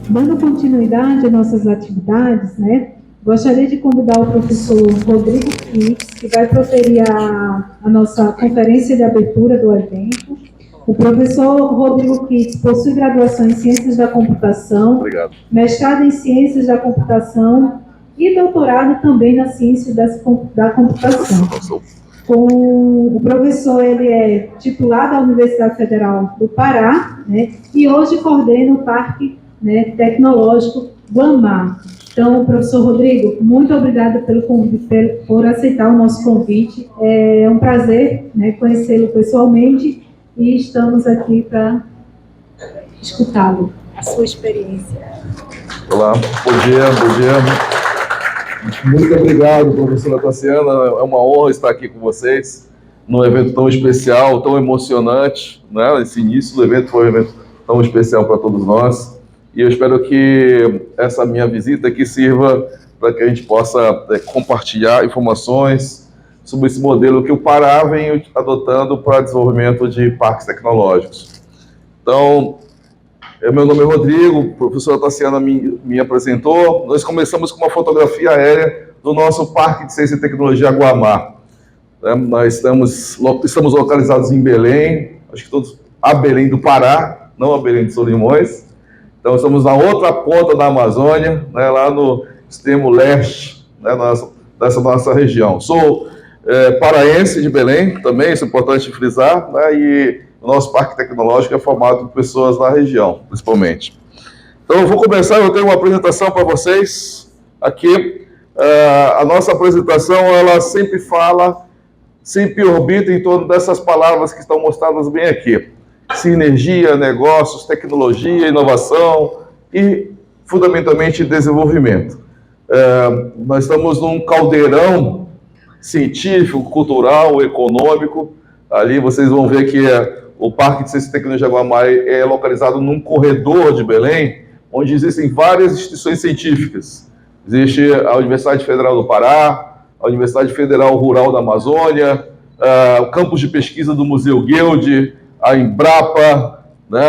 Dando continuidade às nossas atividades, né, gostaria de convidar o professor Rodrigo Kitts, que vai proferir a nossa conferência de abertura do evento. O professor Rodrigo Kitts possui graduação em Ciências da Computação, mestrado em Ciências da Computação e doutorado também na Ciência da Computação. O professor, ele é titular da Universidade Federal do Pará, né, e hoje coordena o Parque, né, Tecnológico Guamá. Então, professor Rodrigo, muito obrigada por aceitar o nosso convite. É um prazer, né, conhecê-lo pessoalmente e estamos aqui para escutá-lo, a sua experiência. Olá, bom dia. Muito obrigado, professora Tassiana. É uma honra estar aqui com vocês num evento tão especial, tão emocionante, né? Esse início do evento foi um evento tão especial para todos nós. E eu espero que essa minha visita aqui sirva para que a gente possa compartilhar informações sobre esse modelo que o Pará vem adotando para desenvolvimento de parques tecnológicos. Então, meu nome é Rodrigo, a professora Tassiana me apresentou. Nós começamos com uma fotografia aérea do nosso Parque de Ciência e Tecnologia Guamá. Nós estamos localizados em Belém, acho que todos, a Belém do Pará, não a Belém de Solimões. Então, estamos na outra ponta da Amazônia, né, lá no extremo leste, né, dessa nossa região. Sou paraense de Belém também, isso é importante frisar, né, e o nosso parque tecnológico é formado por pessoas da região, principalmente. Então, eu vou começar, eu tenho uma apresentação para vocês aqui. A nossa apresentação, ela sempre orbita em torno dessas palavras que estão mostradas bem aqui. Sinergia, negócios, tecnologia, inovação e, fundamentalmente, desenvolvimento. Nós estamos num caldeirão científico, cultural, econômico. Ali vocês vão ver que o Parque de Ciência e Tecnologia Guamá é localizado num corredor de Belém, onde existem várias instituições científicas. Existe a Universidade Federal do Pará, a Universidade Federal Rural da Amazônia, o campus de pesquisa do Museu Guild, a Embrapa, né,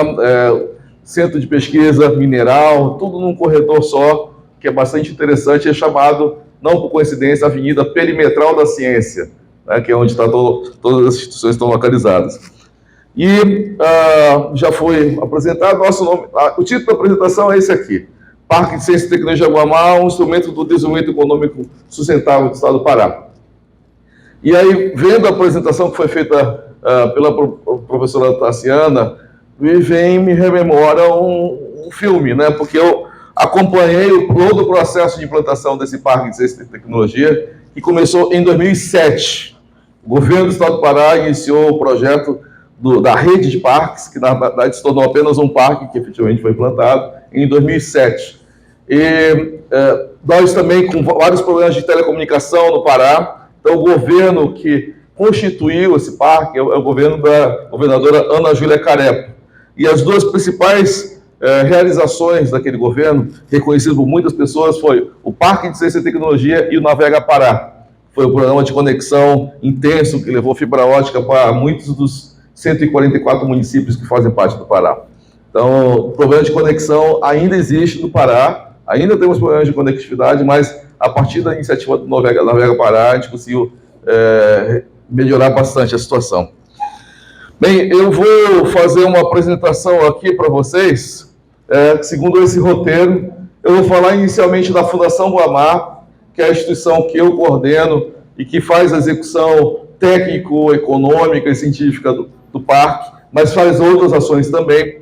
Centro de Pesquisa Mineral, tudo num corredor só, que é bastante interessante, é chamado, não por coincidência, Avenida Perimetral da Ciência, né, que é onde todas as instituições estão localizadas. E já foi apresentado, nosso nome, o título da apresentação é esse aqui: Parque de Ciência e Tecnologia Guamá, um instrumento do desenvolvimento econômico sustentável do Estado do Pará. E aí, vendo a apresentação que foi feita pela professora Tassiana, me rememora um filme, né? Porque eu acompanhei todo o processo de implantação desse Parque de Ciência e Tecnologia, que começou em 2007. O governo do Estado do Pará iniciou o projeto da rede de parques, que na verdade se tornou apenas um parque, que efetivamente foi implantado, em 2007. E nós também com vários problemas de telecomunicação no Pará. Então, o governo que constituiu esse parque é o governo da governadora Ana Júlia Carepo. E as duas principais realizações daquele governo, reconhecidas por muitas pessoas, foi o Parque de Ciência e Tecnologia e o Navega Pará. Foi o programa de conexão intenso que levou fibra ótica para muitos dos 144 municípios que fazem parte do Pará. Então, o problema de conexão ainda existe no Pará, ainda temos problemas de conectividade, mas a partir da iniciativa do Navega Pará, a gente conseguiu melhorar bastante a situação. Bem, eu vou fazer uma apresentação aqui para vocês, segundo esse roteiro. Eu vou falar inicialmente da Fundação Guamá, que é a instituição que eu coordeno e que faz a execução técnico, econômica e científica do parque, mas faz outras ações também.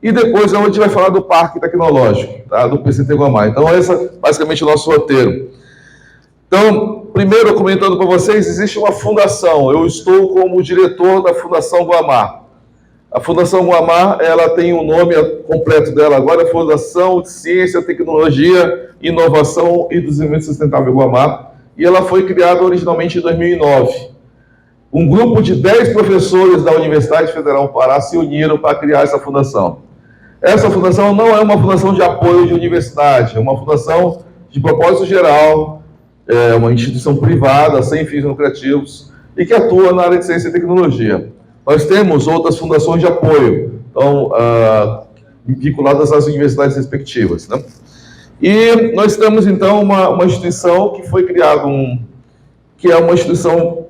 E depois a gente vai falar do Parque Tecnológico, tá? Do PCT Guamá. Então, esse é basicamente o nosso roteiro. Então, primeiro, comentando para vocês, existe uma fundação. Eu estou como diretor da Fundação Guamá. A Fundação Guamá, ela tem o nome completo dela agora, Fundação de Ciência, Tecnologia, Inovação e Desenvolvimento Sustentável Guamá, e ela foi criada originalmente em 2009. Um grupo de 10 professores da Universidade Federal do Pará se uniram para criar essa fundação. Essa fundação não é uma fundação de apoio de universidade, é uma fundação de propósito geral, é uma instituição privada, sem fins lucrativos, e que atua na área de ciência e tecnologia. Nós temos outras fundações de apoio. Então, vinculadas às universidades respectivas, né? E nós temos, então, uma instituição que foi criada, que é uma instituição,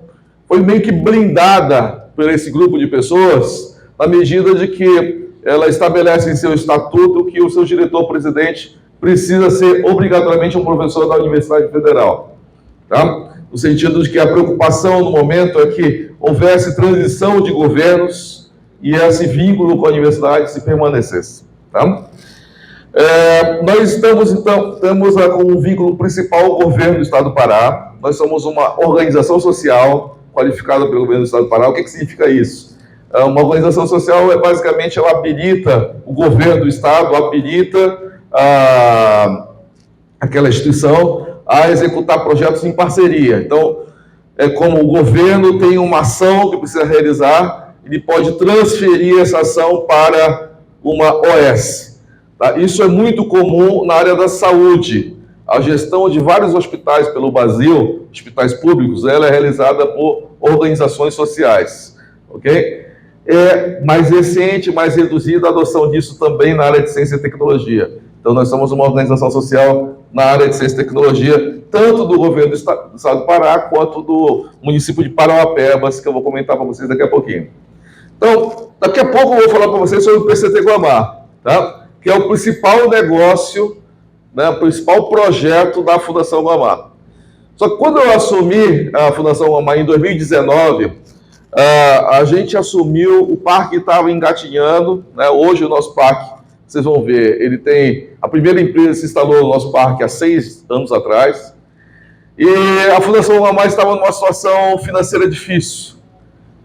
foi meio que blindada por esse grupo de pessoas, na medida de que ela estabelece em seu estatuto que o seu diretor-presidente precisa ser obrigatoriamente um professor da Universidade Federal, tá? No sentido de que a preocupação no momento é que houvesse transição de governos e esse vínculo com a universidade se permanecesse, tá? Nós estamos, então, temos como vínculo principal o governo do Estado do Pará. Nós somos uma organização social qualificada pelo governo do Estado do Pará. O que significa isso? Uma organização social basicamente, ela habilita o governo do Estado, habilita aquela instituição a executar projetos em parceria. Então, como o governo tem uma ação que precisa realizar, ele pode transferir essa ação para uma OS. Tá? Isso é muito comum na área da saúde. A gestão de vários hospitais pelo Brasil, hospitais públicos, ela é realizada por organizações sociais, ok? É mais recente, mais reduzida a adoção disso também na área de ciência e tecnologia. Então, nós somos uma organização social na área de ciência e tecnologia, tanto do governo do Estado do Pará, quanto do município de Parauapebas, que eu vou comentar para vocês daqui a pouquinho. Então, daqui a pouco eu vou falar para vocês sobre o PCT Guamá, tá? Que é o principal negócio, né, o principal projeto da Fundação Guamá. Só que quando eu assumi a Fundação Guamá em 2019, a gente assumiu, o parque estava engatinhando, né? Hoje o nosso parque, vocês vão ver, ele tem, a primeira empresa se instalou no nosso parque há 6 anos atrás, e a Fundação Guamá estava numa situação financeira difícil,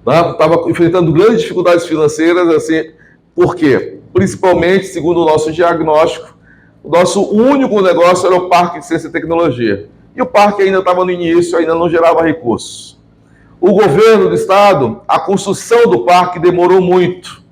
né? Estava enfrentando grandes dificuldades financeiras, assim, por quê? Principalmente, segundo o nosso diagnóstico, o nosso único negócio era o Parque de Ciência e Tecnologia. E o parque ainda estava no início, ainda não gerava recursos. O governo do estado, a construção do parque demorou muito,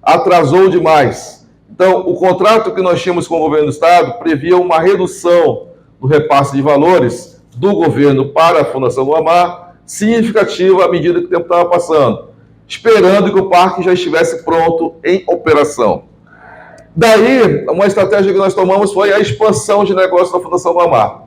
atrasou demais. Então, o contrato que nós tínhamos com o governo do estado previa uma redução do repasse de valores do governo para a Fundação Guamá, significativa à medida que o tempo estava passando, esperando que o parque já estivesse pronto em operação. Daí, uma estratégia que nós tomamos foi a expansão de negócio da Fundação Guamá.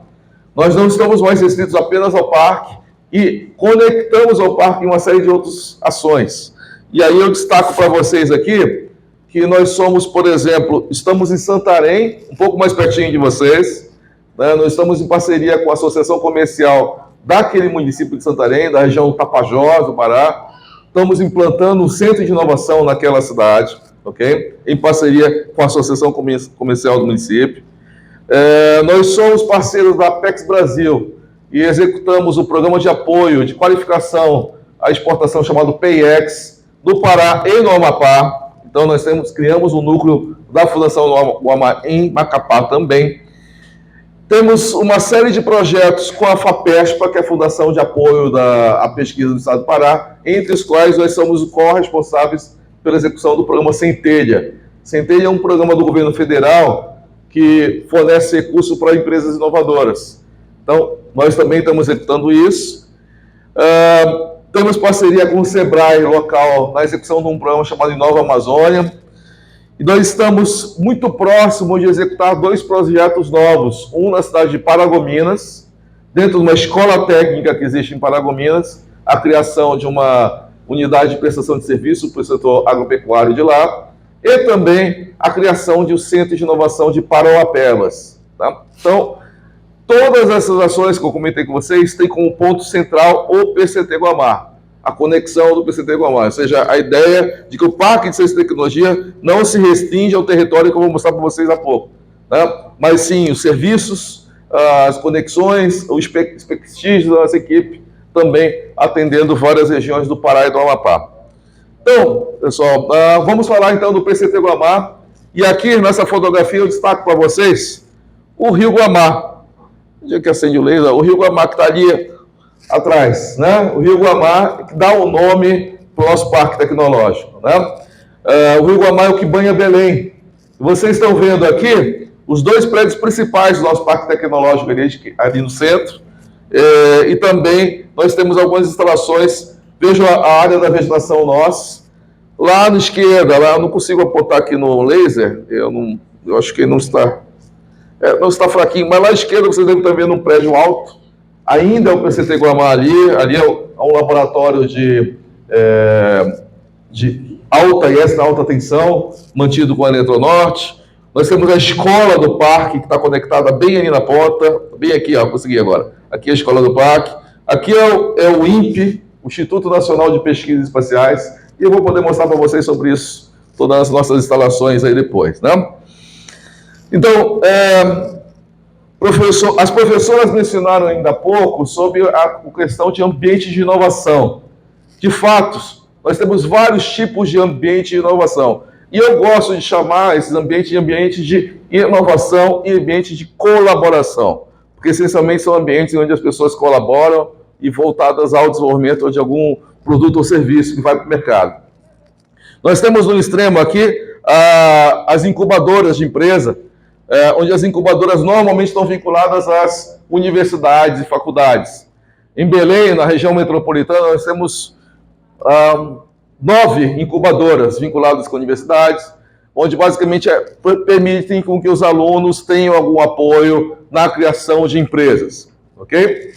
Nós não estamos mais restritos apenas ao parque e conectamos ao parque uma série de outras ações. E aí eu destaco para vocês aqui que nós somos, por exemplo, estamos em Santarém, um pouco mais pertinho de vocês, né? Nós estamos em parceria com a Associação Comercial daquele município de Santarém, da região do Tapajós, do Pará. Estamos implantando um centro de inovação naquela cidade, ok? Em parceria com a Associação Comercial do município. Nós somos parceiros da Apex Brasil e executamos o programa de apoio de qualificação à exportação chamado PayEx no Pará e no Amapá. Então, nós criamos um núcleo da Fundação Guamá em Macapá também. Temos uma série de projetos com a FAPESPA, que é a Fundação de Apoio à Pesquisa do Estado do Pará, entre os quais nós somos os corresponsáveis pela execução do programa Centelha. Centelha é um programa do governo federal que fornece recursos para empresas inovadoras. Então, nós também estamos executando isso. Temos parceria com o SEBRAE local na execução de um programa chamado Inova Amazônia. E nós estamos muito próximos de executar 2 projetos novos. Um na cidade de Paragominas, dentro de uma escola técnica que existe em Paragominas, a criação de uma unidade de prestação de serviço para o setor agropecuário de lá, e também a criação de um centro de inovação de Parauapebas. Tá? Então, todas essas ações que eu comentei com vocês têm como ponto central o PCT Guamá, a conexão do PCT Guamá, ou seja, a ideia de que o Parque de Ciência e Tecnologia não se restringe ao território que eu vou mostrar para vocês há pouco, né? Mas sim os serviços, as conexões, o expertise da nossa equipe, também atendendo várias regiões do Pará e do Amapá. Então, pessoal, vamos falar então do PCT Guamá, e aqui nessa fotografia eu destaco para vocês o Rio Guamá. Onde é que acende o laser? O Rio Guamá que está ali atrás, né? O Rio Guamá que dá o nome para o nosso parque tecnológico, né? O Rio Guamá é o que banha Belém. Vocês estão vendo aqui os 2 prédios principais do nosso parque tecnológico ali no centro, e também nós temos algumas instalações. Vejam a área da vegetação nossa. Lá na esquerda, lá eu não consigo apontar aqui no laser, eu acho que não está, não está fraquinho, mas lá à esquerda você deve estar vendo um prédio alto, ainda é o PCT Guamá ali é um laboratório de alta e extra alta tensão, mantido com a Eletronorte. Nós temos a escola do parque, que está conectada bem ali na ponta, bem aqui, ó, consegui agora. Aqui é a escola do parque. Aqui é o INPE, o Instituto Nacional de Pesquisas Espaciais, e eu vou poder mostrar para vocês sobre isso, todas as nossas instalações aí depois, né? Então, as professoras mencionaram ainda há pouco sobre a questão de ambiente de inovação. De fato, nós temos vários tipos de ambiente de inovação. E eu gosto de chamar esses ambientes de ambiente de inovação e ambiente de colaboração, porque essencialmente são ambientes onde as pessoas colaboram e voltadas ao desenvolvimento de algum produto ou serviço que vai para o mercado. Nós temos no extremo aqui as incubadoras de empresa, onde as incubadoras normalmente estão vinculadas às universidades e faculdades. Em Belém, na região metropolitana, nós temos 9 incubadoras vinculadas com universidades, onde basicamente permitem com que os alunos tenham algum apoio na criação de empresas, ok?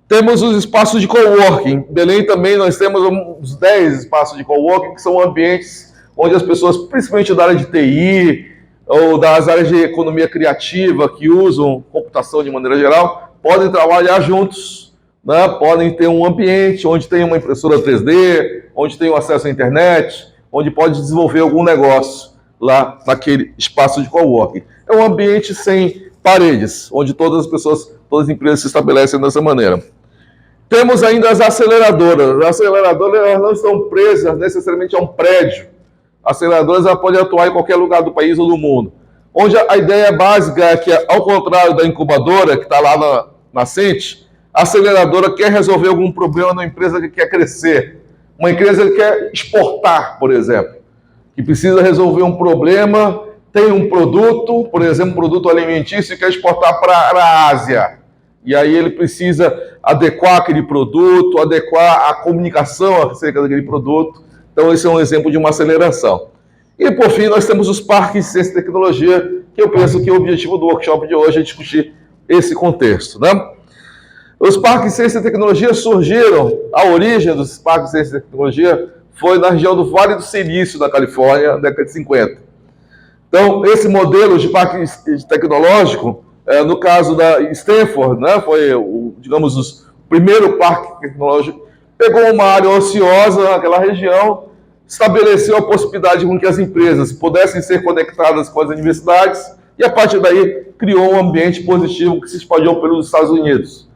Temos os espaços de coworking. Em Belém também nós temos uns 10 espaços de coworking, que são ambientes onde as pessoas, principalmente da área de TI, ou das áreas de economia criativa, que usam computação de maneira geral, podem trabalhar juntos, né? Podem ter um ambiente onde tem uma impressora 3D, onde tem um acesso à internet, onde pode desenvolver algum negócio lá naquele espaço de coworking. É um ambiente sem paredes, onde todas as pessoas, todas as empresas se estabelecem dessa maneira. Temos ainda as aceleradoras. As aceleradoras elas não estão presas necessariamente a um prédio. As aceleradoras podem atuar em qualquer lugar do país ou do mundo. Onde a ideia básica é que, ao contrário da incubadora, que está lá na nascente, a aceleradora quer resolver algum problema numa empresa que quer crescer. Uma empresa que quer exportar, por exemplo, que precisa resolver um problema, tem um produto, por exemplo, um produto alimentício, e quer exportar para a Ásia. E aí ele precisa adequar aquele produto, adequar a comunicação acerca daquele produto. Então esse é um exemplo de uma aceleração. E por fim nós temos os parques de ciência e tecnologia, que eu penso que o objetivo do workshop de hoje é discutir esse contexto, né? Os parques de ciência e tecnologia surgiram, a origem dos parques de ciência e tecnologia foi na região do Vale do Silício, na Califórnia, na década de 50. Então, esse modelo de parque tecnológico, no caso da Stanford, né, foi, digamos, o primeiro parque tecnológico, pegou uma área ociosa naquela região, estabeleceu a possibilidade com que as empresas pudessem ser conectadas com as universidades e, a partir daí, criou um ambiente positivo que se espalhou pelos Estados Unidos.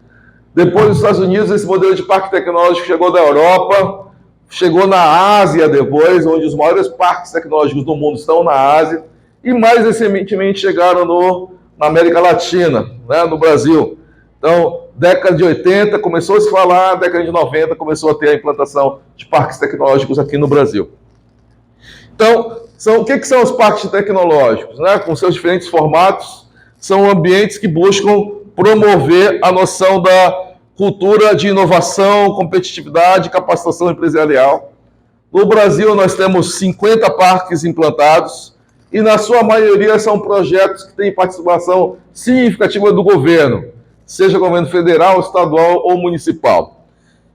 Depois dos Estados Unidos, esse modelo de parque tecnológico chegou da Europa, chegou na Ásia depois, onde os maiores parques tecnológicos do mundo estão na Ásia, e mais recentemente chegaram na América Latina, né, no Brasil. Então, década de 80 começou a se falar, década de 90 começou a ter a implantação de parques tecnológicos aqui no Brasil. Então, o que são os parques tecnológicos? Né? Com seus diferentes formatos, são ambientes que buscam promover a noção da cultura de inovação, competitividade e capacitação empresarial. No Brasil, nós temos 50 parques implantados e, na sua maioria, são projetos que têm participação significativa do governo, seja governo federal, estadual ou municipal.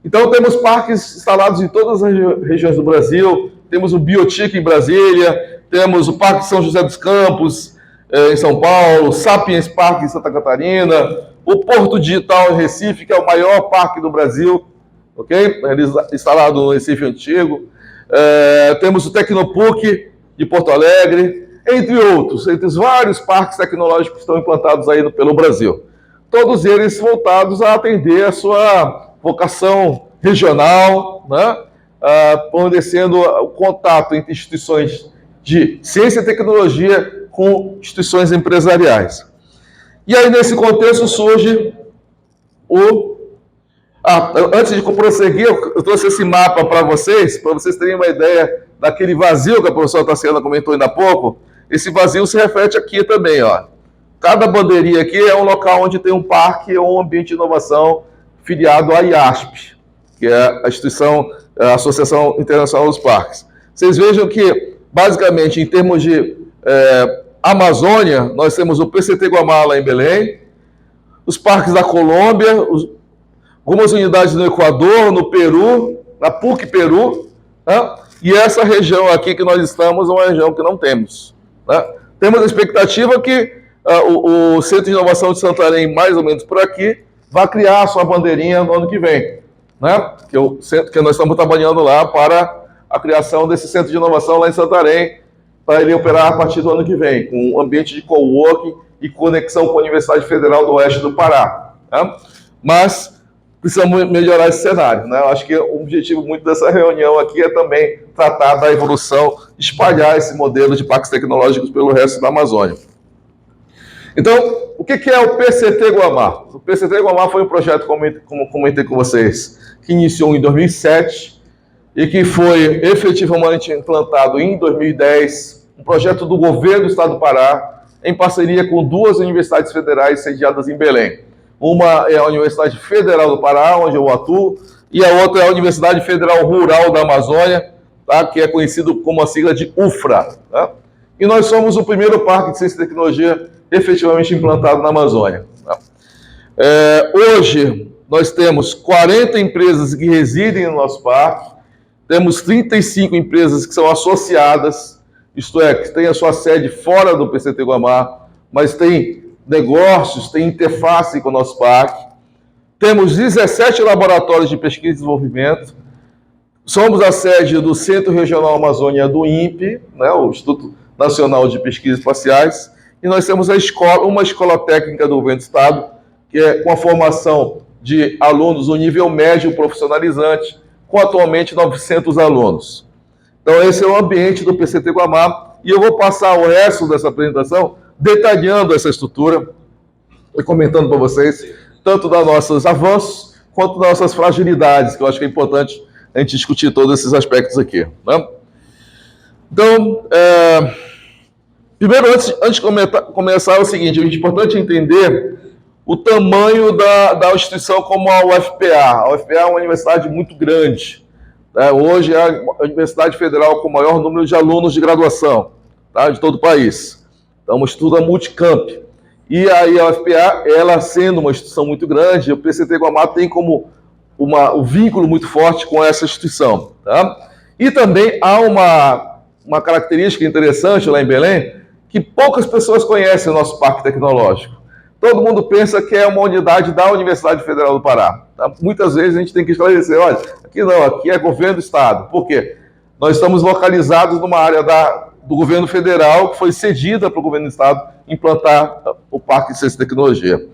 Então, temos parques instalados em todas as regiões do Brasil, temos o Biotic em Brasília, temos o Parque São José dos Campos, em São Paulo, o Sapiens Park em Santa Catarina, o Porto Digital em Recife, que é o maior parque do Brasil, ok? Instalado no Recife Antigo. Temos o Tecnopuc de Porto Alegre, entre outros, entre os vários parques tecnológicos que estão implantados aí pelo Brasil. Todos eles voltados a atender a sua vocação regional, né? Fornecendo o contato entre instituições de ciência e tecnologia com instituições empresariais. E aí, nesse contexto, surge antes de prosseguir, eu trouxe esse mapa para vocês terem uma ideia daquele vazio que a professora Tassiana comentou ainda há pouco. Esse vazio se reflete aqui também, ó. Cada bandeirinha aqui é um local onde tem um parque ou um ambiente de inovação filiado à IASP, que é a Associação Internacional dos Parques. Vocês vejam que, basicamente, em termos de Amazônia, nós temos o PCT Guamá lá em Belém, os parques da Colômbia, algumas unidades no Equador, no Peru, na PUC Peru, né? E essa região aqui que nós estamos é uma região que não temos. Né? Temos a expectativa que o Centro de Inovação de Santarém, mais ou menos por aqui, vai criar a sua bandeirinha no ano que vem. Né? Que nós estamos trabalhando lá para a criação desse Centro de Inovação lá em Santarém, para ele operar a partir do ano que vem, com um ambiente de coworking e conexão com a Universidade Federal do Oeste do Pará. Né? Mas precisamos melhorar esse cenário. Né? Eu acho que o objetivo muito dessa reunião aqui é também tratar da evolução, espalhar esse modelo de parques tecnológicos pelo resto da Amazônia. Então, o que é o PCT Guamá? O PCT Guamá foi um projeto, como comentei com vocês, que iniciou em 2007 e que foi efetivamente implantado em 2010, um projeto do governo do Estado do Pará, em parceria com 2 universidades federais sediadas em Belém. Uma é a Universidade Federal do Pará, onde eu atuo, e a outra é a Universidade Federal Rural da Amazônia, tá? Que é conhecido como a sigla de UFRA. Tá? E nós somos o primeiro parque de ciência e tecnologia efetivamente implantado na Amazônia. Tá? Hoje, nós temos 40 empresas que residem no nosso parque, temos 35 empresas que são associadas, isto é, que têm a sua sede fora do PCT Guamá, mas tem negócios, tem interface com o nosso parque. Temos 17 laboratórios de pesquisa e desenvolvimento. Somos a sede do Centro Regional Amazônia do INPE, né, o Instituto Nacional de Pesquisas Espaciais, e nós temos uma escola técnica do governo do Estado, que é com a formação de alunos no nível médio profissionalizante, com atualmente 900 alunos. Então, esse é o ambiente do PCT Guamá, e eu vou passar o resto dessa apresentação detalhando essa estrutura e comentando para vocês tanto dos nossos avanços quanto das nossas fragilidades, que eu acho que é importante a gente discutir todos esses aspectos aqui. Né? Então, primeiro, antes de começar, é o seguinte, é importante entender o tamanho da instituição como a UFPA. A UFPA é uma universidade muito grande. Né? Hoje é a Universidade Federal com o maior número de alunos de graduação, tá? De todo o país. Então, uma instituição multicamp. E aí a UFPA, ela sendo uma instituição muito grande, o PCT Guamá tem como um vínculo muito forte com essa instituição. Tá? E também há uma característica interessante lá em Belém, que poucas pessoas conhecem o nosso parque tecnológico. Todo mundo pensa que é uma unidade da Universidade Federal do Pará. Tá? Muitas vezes a gente tem que esclarecer, olha, aqui não, aqui é governo do Estado. Por quê? Nós estamos localizados numa área do governo federal que foi cedida para o governo do Estado implantar o Parque de Ciência e Tecnologia.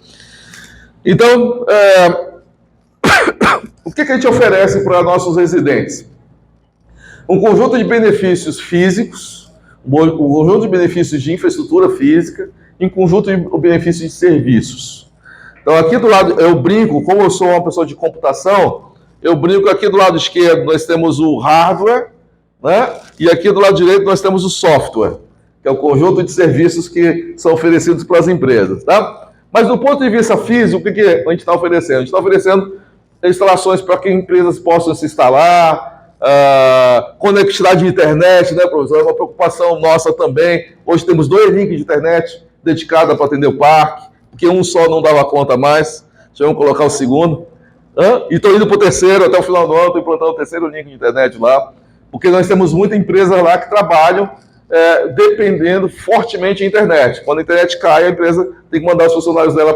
Então, o que a gente oferece para nossos residentes? Um conjunto de benefícios físicos, um conjunto de benefícios de infraestrutura física e um conjunto de benefícios de serviços. Então, aqui do lado, eu brinco, como eu sou uma pessoa de computação, eu brinco aqui do lado esquerdo, nós temos o hardware, né? E aqui do lado direito nós temos o software, que é o conjunto de serviços que são oferecidos pelas empresas. Tá? Mas do ponto de vista físico, o que a gente está oferecendo? A gente está oferecendo instalações para que empresas possam se instalar, conectividade de internet, né, professor? É uma preocupação nossa também. Hoje temos 2 links de internet dedicados para atender o parque, porque um só não dava conta mais. Já vamos colocar o segundo. E estou indo para o terceiro, até o final do ano, estou implantando o terceiro link de internet lá, porque nós temos muita empresa lá que trabalham dependendo fortemente da internet. Quando a internet cai, a empresa tem que mandar os funcionários dela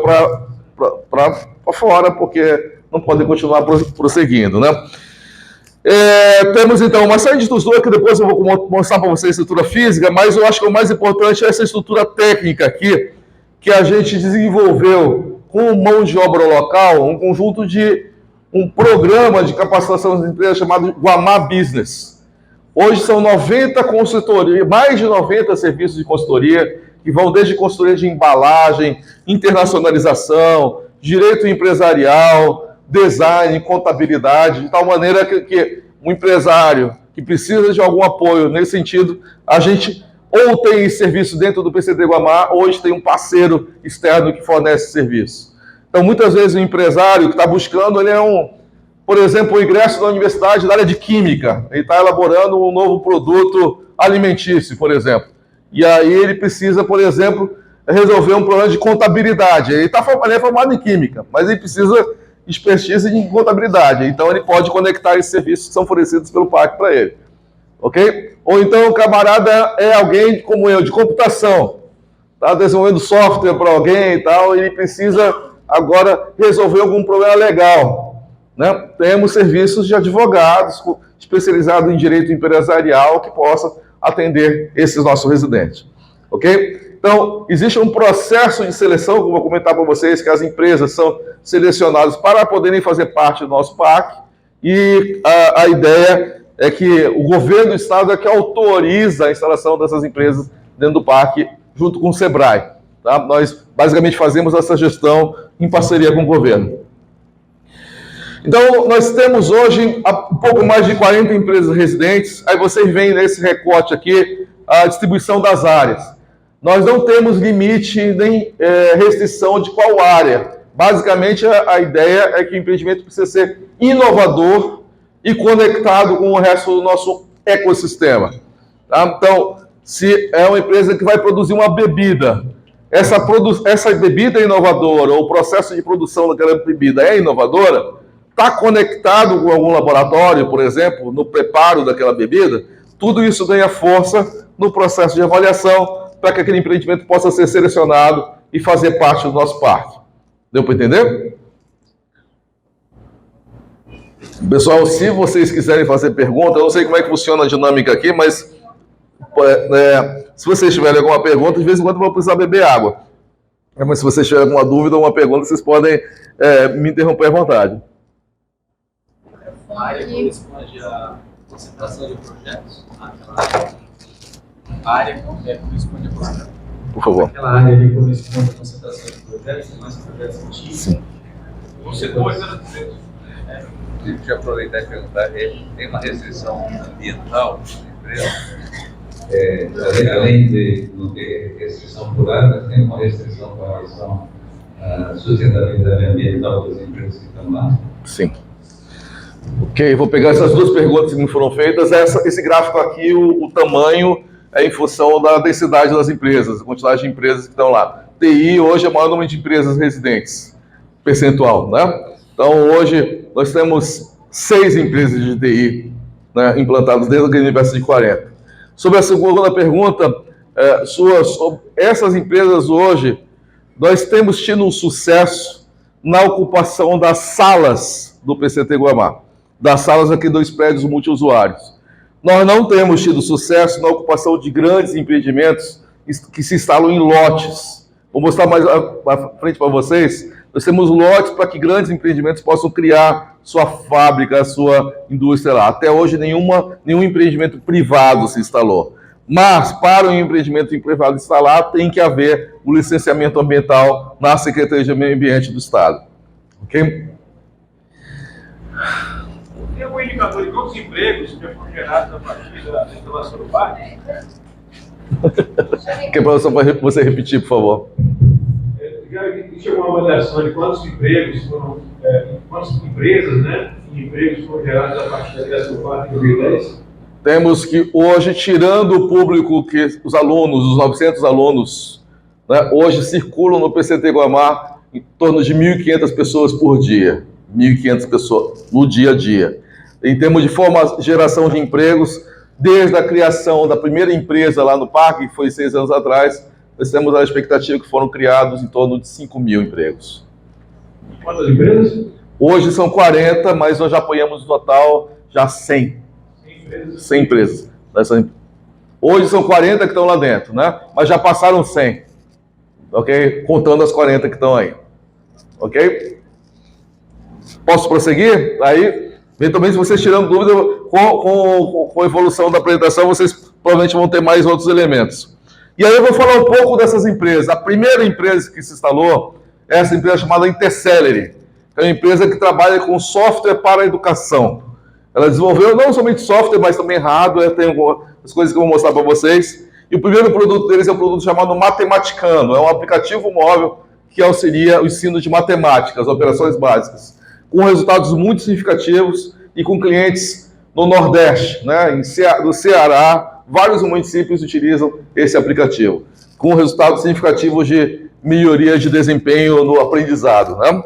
para fora, porque não podem continuar prosseguindo, né? Temos, então, uma série de estrutura que depois eu vou mostrar para vocês a estrutura física, mas eu acho que o mais importante é essa estrutura técnica aqui, que a gente desenvolveu com mão de obra local, um conjunto de um programa de capacitação das empresas chamado Guamá Business. Hoje são 90 consultorias, mais de 90 serviços de consultoria, que vão desde consultoria de embalagem, internacionalização, direito empresarial, design, contabilidade, de tal maneira que um empresário que precisa de algum apoio nesse sentido, a gente ou tem serviço dentro do PCT Guamá, ou hoje tem um parceiro externo que fornece serviço. Então, muitas vezes o empresário que está buscando, ele é por exemplo, o ingresso da universidade da área de química. Ele está elaborando um novo produto alimentício, por exemplo. E aí ele precisa, por exemplo, resolver um problema de contabilidade. Ele é formado em química, mas ele precisa de expertise em contabilidade. Então ele pode conectar esses serviços que são fornecidos pelo PAC para ele. Ok? Ou então o camarada é alguém como eu, de computação. Está desenvolvendo software para alguém e tal, e ele precisa agora resolver algum problema legal. Né? Temos serviços de advogados especializados em direito empresarial que possam atender esses nossos residentes. Ok? Então, existe um processo de seleção, como eu vou comentar para vocês, que as empresas são selecionadas para poderem fazer parte do nosso PAC, e a ideia é que o governo do estado é que autoriza a instalação dessas empresas dentro do PAC, junto com o SEBRAE. Tá? Nós, basicamente, fazemos essa gestão em parceria com o governo. Então, nós temos hoje um pouco mais de 40 empresas residentes. Aí vocês veem nesse recorte aqui a distribuição das áreas. Nós não temos limite nem restrição de qual área. Basicamente, a ideia é que o empreendimento precisa ser inovador e conectado com o resto do nosso ecossistema. Tá? Então, se é uma empresa que vai produzir uma bebida, essa bebida é inovadora, ou o processo de produção daquela bebida é inovadora, está conectado com algum laboratório, por exemplo, no preparo daquela bebida, tudo isso ganha força no processo de avaliação para que aquele empreendimento possa ser selecionado e fazer parte do nosso parque. Deu para entender? Pessoal, se vocês quiserem fazer pergunta, eu não sei como é que funciona a dinâmica aqui, mas se vocês tiverem alguma pergunta, de vez em quando eu vou precisar beber água. Mas se vocês tiverem alguma dúvida ou uma pergunta, vocês podem me interromper à vontade. A área corresponde à concentração de projetos? A área corresponde a projetos? Por favor. Aquela área ali corresponde à concentração de projetos, tem mais projetos antigos? Sim. O setor Deixa eu aproveitar e perguntar, tem uma restrição ambiental na empresa? Além de não ter restrição por área, tem uma restrição com relação à sustentabilidade ambiental das empresas que estão lá? Sim. Ok, vou pegar essas duas perguntas que me foram feitas. Esse gráfico aqui, o tamanho é em função da densidade das empresas, a quantidade de empresas que estão lá. TI hoje é o maior número de empresas residentes, percentual, né? Então hoje nós temos 6 empresas de TI, né, implantadas desde aquele universo de 40. Sobre a segunda pergunta, sobre essas empresas hoje, nós temos tido um sucesso na ocupação das salas do PCT Guamá, das salas aqui dos prédios multiusuários. Nós não temos tido sucesso na ocupação de grandes empreendimentos que se instalam em lotes. Vou mostrar mais à frente para vocês. Nós temos lotes para que grandes empreendimentos possam criar sua fábrica, sua indústria lá. Até hoje, nenhum empreendimento privado se instalou. Mas, para o empreendimento privado instalar, tem que haver o licenciamento ambiental na Secretaria de Meio Ambiente do Estado. Ok? Tem algum indicador de quantos empregos já foram gerados a partir da instalação do parque? Que só para você repetir, por favor. Existe alguma avaliação de quantos empregos foram, quantas empresas, né, e empregos foram gerados a partir da criação do parque em 2010? Temos que hoje, tirando o público, que os alunos, os 900 alunos, né, hoje circulam no PCT Guamá em torno de 1.500 pessoas por dia. 1.500 pessoas no dia a dia. Em termos de geração de empregos, desde a criação da primeira empresa lá no parque, que foi 6 anos atrás, nós temos a expectativa que foram criados em torno de 5.000 empregos. Quantas empresas? Hoje são 40, mas nós já apoiamos no total já 100. 100 empresas. Hoje são 40 que estão lá dentro, né? Mas já passaram 100. Ok? Contando as 40 que estão aí. Ok? Posso prosseguir? Aí, eventualmente, se vocês tirando dúvida, com a evolução da apresentação, vocês provavelmente vão ter mais outros elementos. E aí eu vou falar um pouco dessas empresas. A primeira empresa que se instalou é essa empresa chamada Intercelery, que é uma empresa que trabalha com software para a educação. Ela desenvolveu não somente software, mas também hardware, tem algumas coisas que eu vou mostrar para vocês. E o primeiro produto deles é um produto chamado Matematicano, é um aplicativo móvel que auxilia o ensino de matemática, as operações básicas. com resultados muito significativos e com clientes no Nordeste, né, do Ceará, vários municípios utilizam esse aplicativo, com resultados significativos de melhoria de desempenho no aprendizado, né?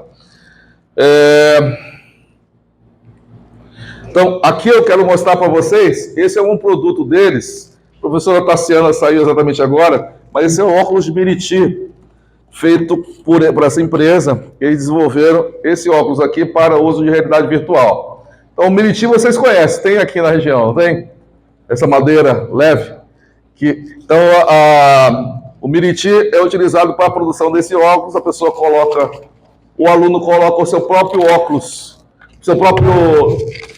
Então, aqui eu quero mostrar para vocês, esse é um produto deles, a professora Tassiana saiu exatamente agora, mas esse é o óculos de Meriti, feito por essa empresa. Eles desenvolveram esse óculos aqui para uso de realidade virtual. Então, o Meriti vocês conhecem, tem aqui na região, não tem? Essa madeira leve. Então, o Meriti é utilizado para a produção desse óculos, o aluno coloca o seu próprio óculos, o seu próprio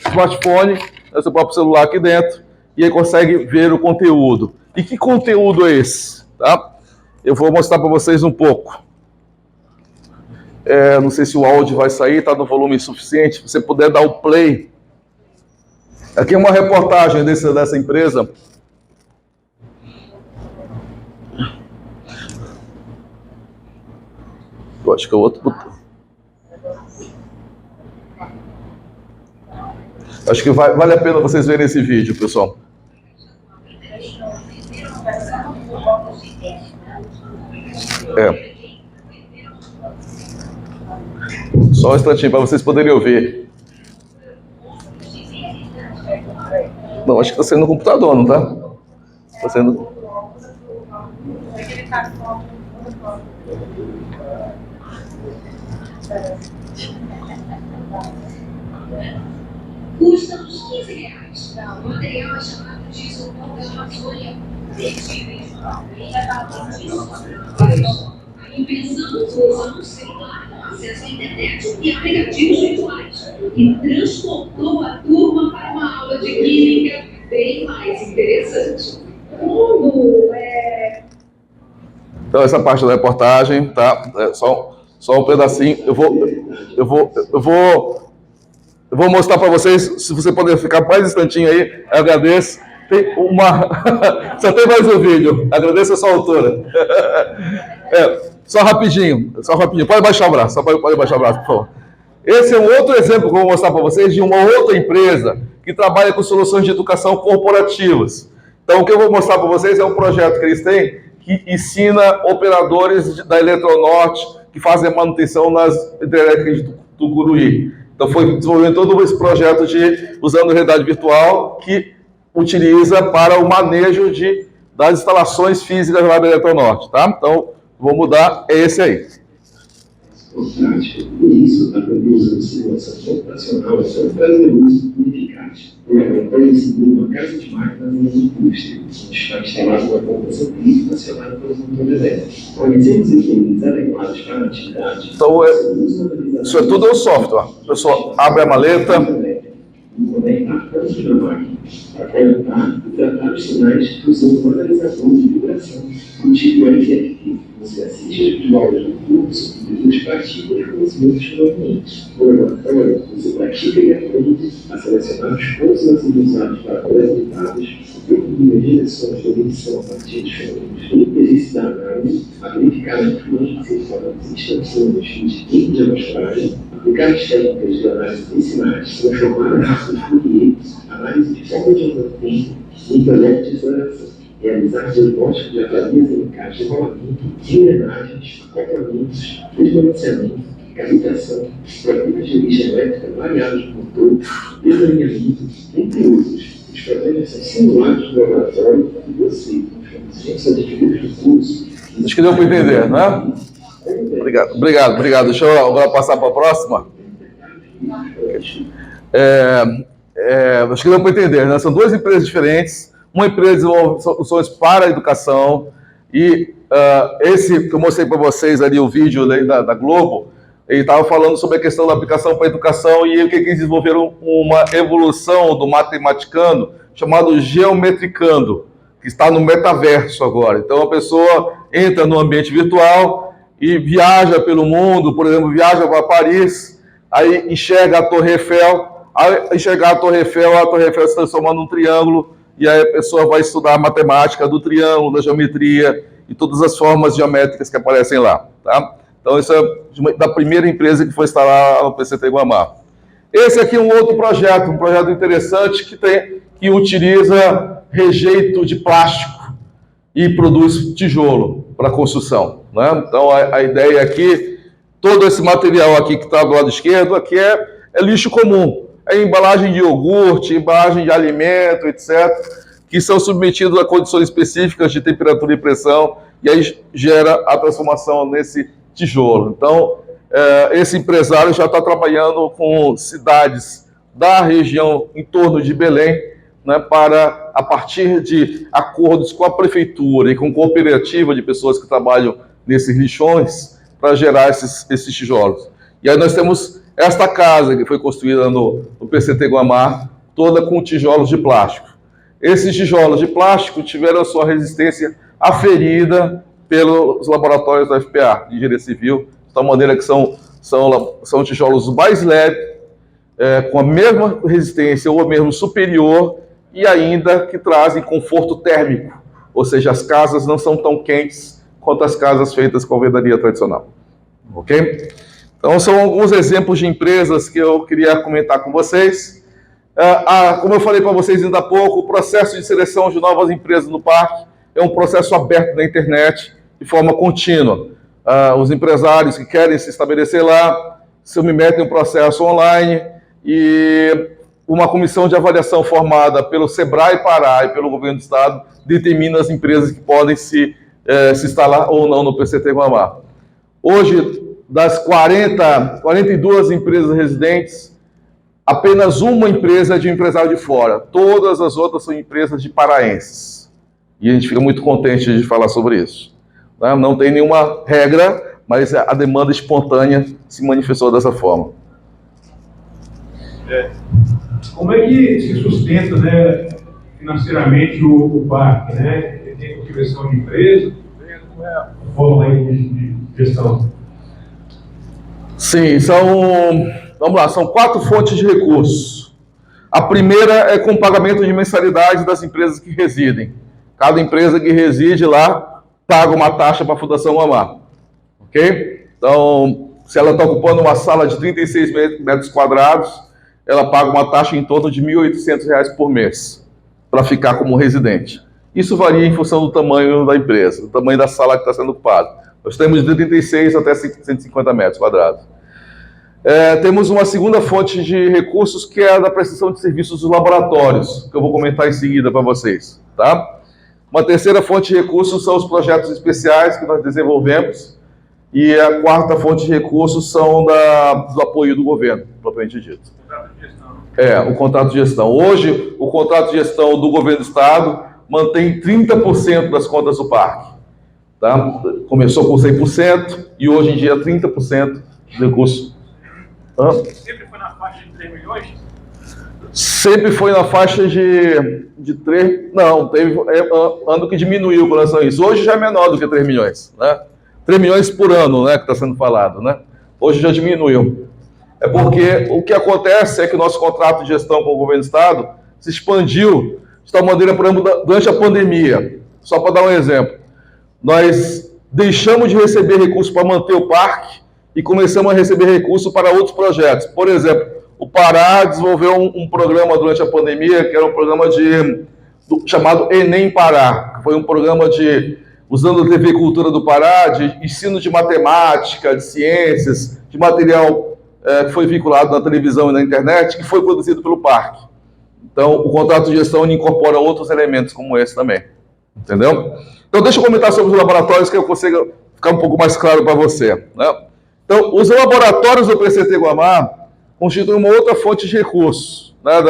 smartphone, o seu próprio celular aqui dentro, e aí consegue ver o conteúdo. E que conteúdo é esse? Tá? Eu vou mostrar para vocês um pouco. Não sei se o áudio vai sair, está no volume suficiente. Se você puder dar o play. Aqui é uma reportagem dessa empresa. Eu acho que é o outro botão. Acho que vale a pena vocês verem esse vídeo, pessoal. Só um instantinho para vocês poderem ouvir. Não, acho que está sendo no computador, não está? Está sendo... Custa uns R$15. O material é chamado de isopor da Amazônia. A impressão usa um celular com acesso à internet e aplicativos virtuais. E transportou a turma para uma aula de química bem mais interessante. Então, essa parte da reportagem, tá? Só um pedacinho. Eu vou mostrar para vocês, se você puder ficar mais um instantinho aí, eu agradeço. Tem uma... Só tem mais um vídeo. Agradeço a sua autora. Só rapidinho. Pode baixar o braço, pode baixar o braço, por favor. Esse é um outro exemplo que eu vou mostrar para vocês de uma outra empresa que trabalha com soluções de educação corporativas. Então, o que eu vou mostrar para vocês é um projeto que eles têm que ensina operadores da Eletronorte que fazem a manutenção nas hidrelétricas do Tucuruí. Então, foi desenvolvendo todo esse projeto usando realidade virtual que utiliza para o manejo das instalações físicas lá da Eletronorte, tá? Então, vou mudar, é esse aí. E isso está produzindo simulação computacional são prazeroso e eficaz. Organiza-se uma casa de máquinas em uma indústria, onde está instalada uma computação crítica acionada pelos motores elétricos. Conhecemos equipamentos adequados para a atividade. Então, isso é tudo um software. A pessoa abre a maleta. Conectar pontos da máquina para coletar e tratar os sinais usando um analisador de vibração, um tipo RFID. Você assiste as aulas do curso e depois pratica os conhecimentos provenientes. Você pratica e aprende a selecionar os pontos a serem usados para coletas de dados, definir as direções da medição a partir dos fenômenos, exercitar a análise, a verificar as influências para as extensões de amostragem, aplicar as técnicas de análise de sinais, transformar dados em Fourier, análise de forma de tempo, internet de aceleração, realizar diagnóstico de avarias em caixa de rolamento, engrenagens, acoplamentos, desbalanceamento, cavitação, problemas de origem elétrica variados do motor, desalinhamento, entre outros. Os problemas são simulados no laboratório e você, os ciências adquiridos do curso. Acho que deu para entender, não é? Obrigado. Deixa eu agora passar para a próxima. Acho que deu para entender, né? São duas empresas diferentes. Uma empresa desenvolve soluções para a educação e esse que eu mostrei para vocês ali, o vídeo da Globo, ele estava falando sobre a questão da aplicação para a educação e o que eles desenvolveram uma evolução do matematicando chamado geometricando, que está no metaverso agora. Então a pessoa entra no ambiente virtual e viaja pelo mundo, por exemplo, viaja para Paris, aí enxerga a Torre Eiffel, ao enxergar a Torre Eiffel se transforma num triângulo, e aí a pessoa vai estudar a matemática do triângulo, da geometria e todas as formas geométricas que aparecem lá, tá? Então, isso é da primeira empresa que foi instalar no PCT Guamá. Esse aqui é um outro projeto, um projeto interessante que utiliza rejeito de plástico e produz tijolo para construção, né? Então, a ideia aqui, todo esse material aqui que está do lado esquerdo, aqui é lixo comum. É embalagem de iogurte, embalagem de alimento, etc., que são submetidos a condições específicas de temperatura e pressão, e aí gera a transformação nesse tijolo. Então, esse empresário já está trabalhando com cidades da região em torno de Belém, né, para, a partir de acordos com a prefeitura e com cooperativa de pessoas que trabalham nesses lixões, para gerar esses tijolos. E aí nós temos esta casa que foi construída no PCT Guamá, toda com tijolos de plástico. Esses tijolos de plástico tiveram a sua resistência aferida pelos laboratórios da FPA, de Engenharia Civil, de tal maneira que são tijolos mais leves, com a mesma resistência ou mesmo superior, e ainda que trazem conforto térmico, ou seja, as casas não são tão quentes quanto as casas feitas com alvenaria tradicional. Ok? Então, são alguns exemplos de empresas que eu queria comentar com vocês. Como eu falei para vocês ainda há pouco, o processo de seleção de novas empresas no parque é um processo aberto na internet, de forma contínua. Os empresários que querem se estabelecer lá se submetem um processo online e uma comissão de avaliação formada pelo Sebrae Pará e pelo Governo do Estado determina as empresas que podem se instalar ou não no PCT Guamá. Hoje, das 42 empresas residentes, apenas uma empresa é de um empresário de fora. Todas as outras são empresas de paraenses. E a gente fica muito contente de falar sobre isso. Não tem nenhuma regra, mas a demanda espontânea se manifestou dessa forma. Como é que se sustenta, né, financeiramente o parque, né? Tem direção de empresa, como é a forma aí de gestão? Sim, vamos lá, são 4 fontes de recursos. A primeira é com pagamento de mensalidade das empresas que residem. Cada empresa que reside lá paga uma taxa para a Fundação Guamá. Ok? Então, se ela está ocupando uma sala de 36 metros quadrados, ela paga uma taxa em torno de R$ 1.800 por mês para ficar como residente. Isso varia em função do tamanho da empresa, do tamanho da sala que está sendo ocupada. Nós temos de 36 até 150 metros quadrados. Temos uma segunda fonte de recursos, que é a da prestação de serviços dos laboratórios, que eu vou comentar em seguida para vocês. Tá? Uma terceira fonte de recursos são os projetos especiais que nós desenvolvemos, e a quarta fonte de recursos são do apoio do governo, propriamente dito. O contrato de gestão. Hoje, o contrato de gestão do governo do estado mantém 30% das contas do parque. Tá? Começou com 100% e hoje em dia 30% do recurso. Sempre foi na faixa de 3 milhões? Sempre foi na faixa de 3... Não, teve ano que diminuiu com relação a isso. Hoje já é menor do que 3 milhões. Né? 3 milhões por ano, né, que está sendo falado. Né? Hoje já diminuiu. É porque o que acontece é que o nosso contrato de gestão com o governo do estado se expandiu de tal maneira, por exemplo, durante a pandemia. Só para dar um exemplo. Nós deixamos de receber recursos para manter o parque e começamos a receber recursos para outros projetos. Por exemplo, o Pará desenvolveu um programa durante a pandemia, que era um programa chamado Enem Pará, que foi um programa usando a TV Cultura do Pará, de ensino de matemática, de ciências, de material que foi vinculado na televisão e na internet, que foi produzido pelo parque. Então, o contrato de gestão incorpora outros elementos como esse também. Entendeu? Então, deixa eu comentar sobre os laboratórios, que eu consiga ficar um pouco mais claro para você. Né? Então, os laboratórios do PCT Guamá constituem uma outra fonte de recursos, né,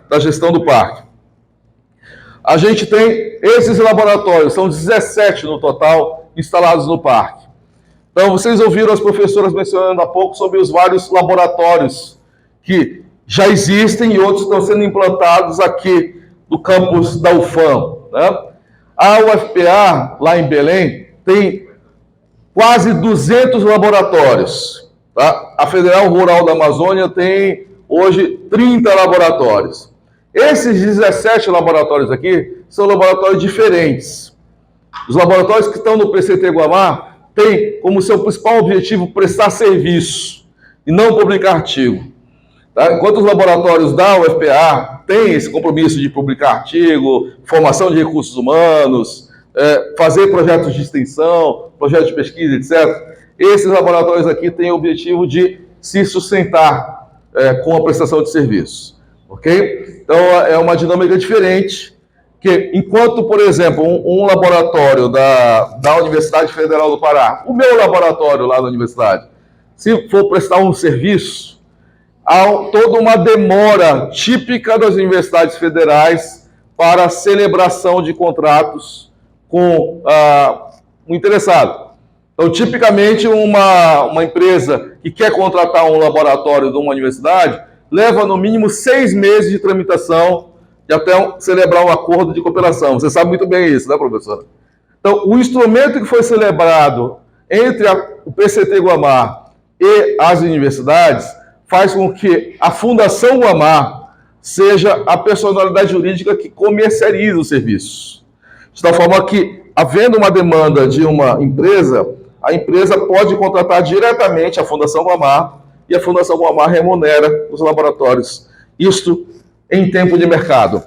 da gestão do parque. A gente tem esses laboratórios, são 17 no total, instalados no parque. Então, vocês ouviram as professoras mencionando há pouco sobre os vários laboratórios que já existem e outros estão sendo implantados aqui no campus da UFAM. Né? A UFPA, lá em Belém, tem quase 200 laboratórios. Tá? A Federal Rural da Amazônia tem, hoje, 30 laboratórios. Esses 17 laboratórios aqui são laboratórios diferentes. Os laboratórios que estão no PCT Guamá tem como seu principal objetivo prestar serviço e não publicar artigo. Tá? Enquanto os laboratórios da UFPA têm esse compromisso de publicar artigo, formação de recursos humanos, fazer projetos de extensão, projetos de pesquisa, etc., esses laboratórios aqui têm o objetivo de se sustentar com a prestação de serviços. Ok? Então, é uma dinâmica diferente, que enquanto, por exemplo, um laboratório da Universidade Federal do Pará, o meu laboratório lá da universidade, se for prestar um serviço, há toda uma demora típica das universidades federais para a celebração de contratos com o interessado. Então, tipicamente, uma empresa que quer contratar um laboratório de uma universidade leva no mínimo 6 meses de tramitação e até celebrar um acordo de cooperação. Você sabe muito bem isso, né, professora? Então, o instrumento que foi celebrado entre o PCT Guamá e as universidades faz com que a Fundação Guamá seja a personalidade jurídica que comercializa os serviços. De tal forma que, havendo uma demanda de uma empresa, a empresa pode contratar diretamente a Fundação Guamá e a Fundação Guamá remunera os laboratórios. Isto em tempo de mercado.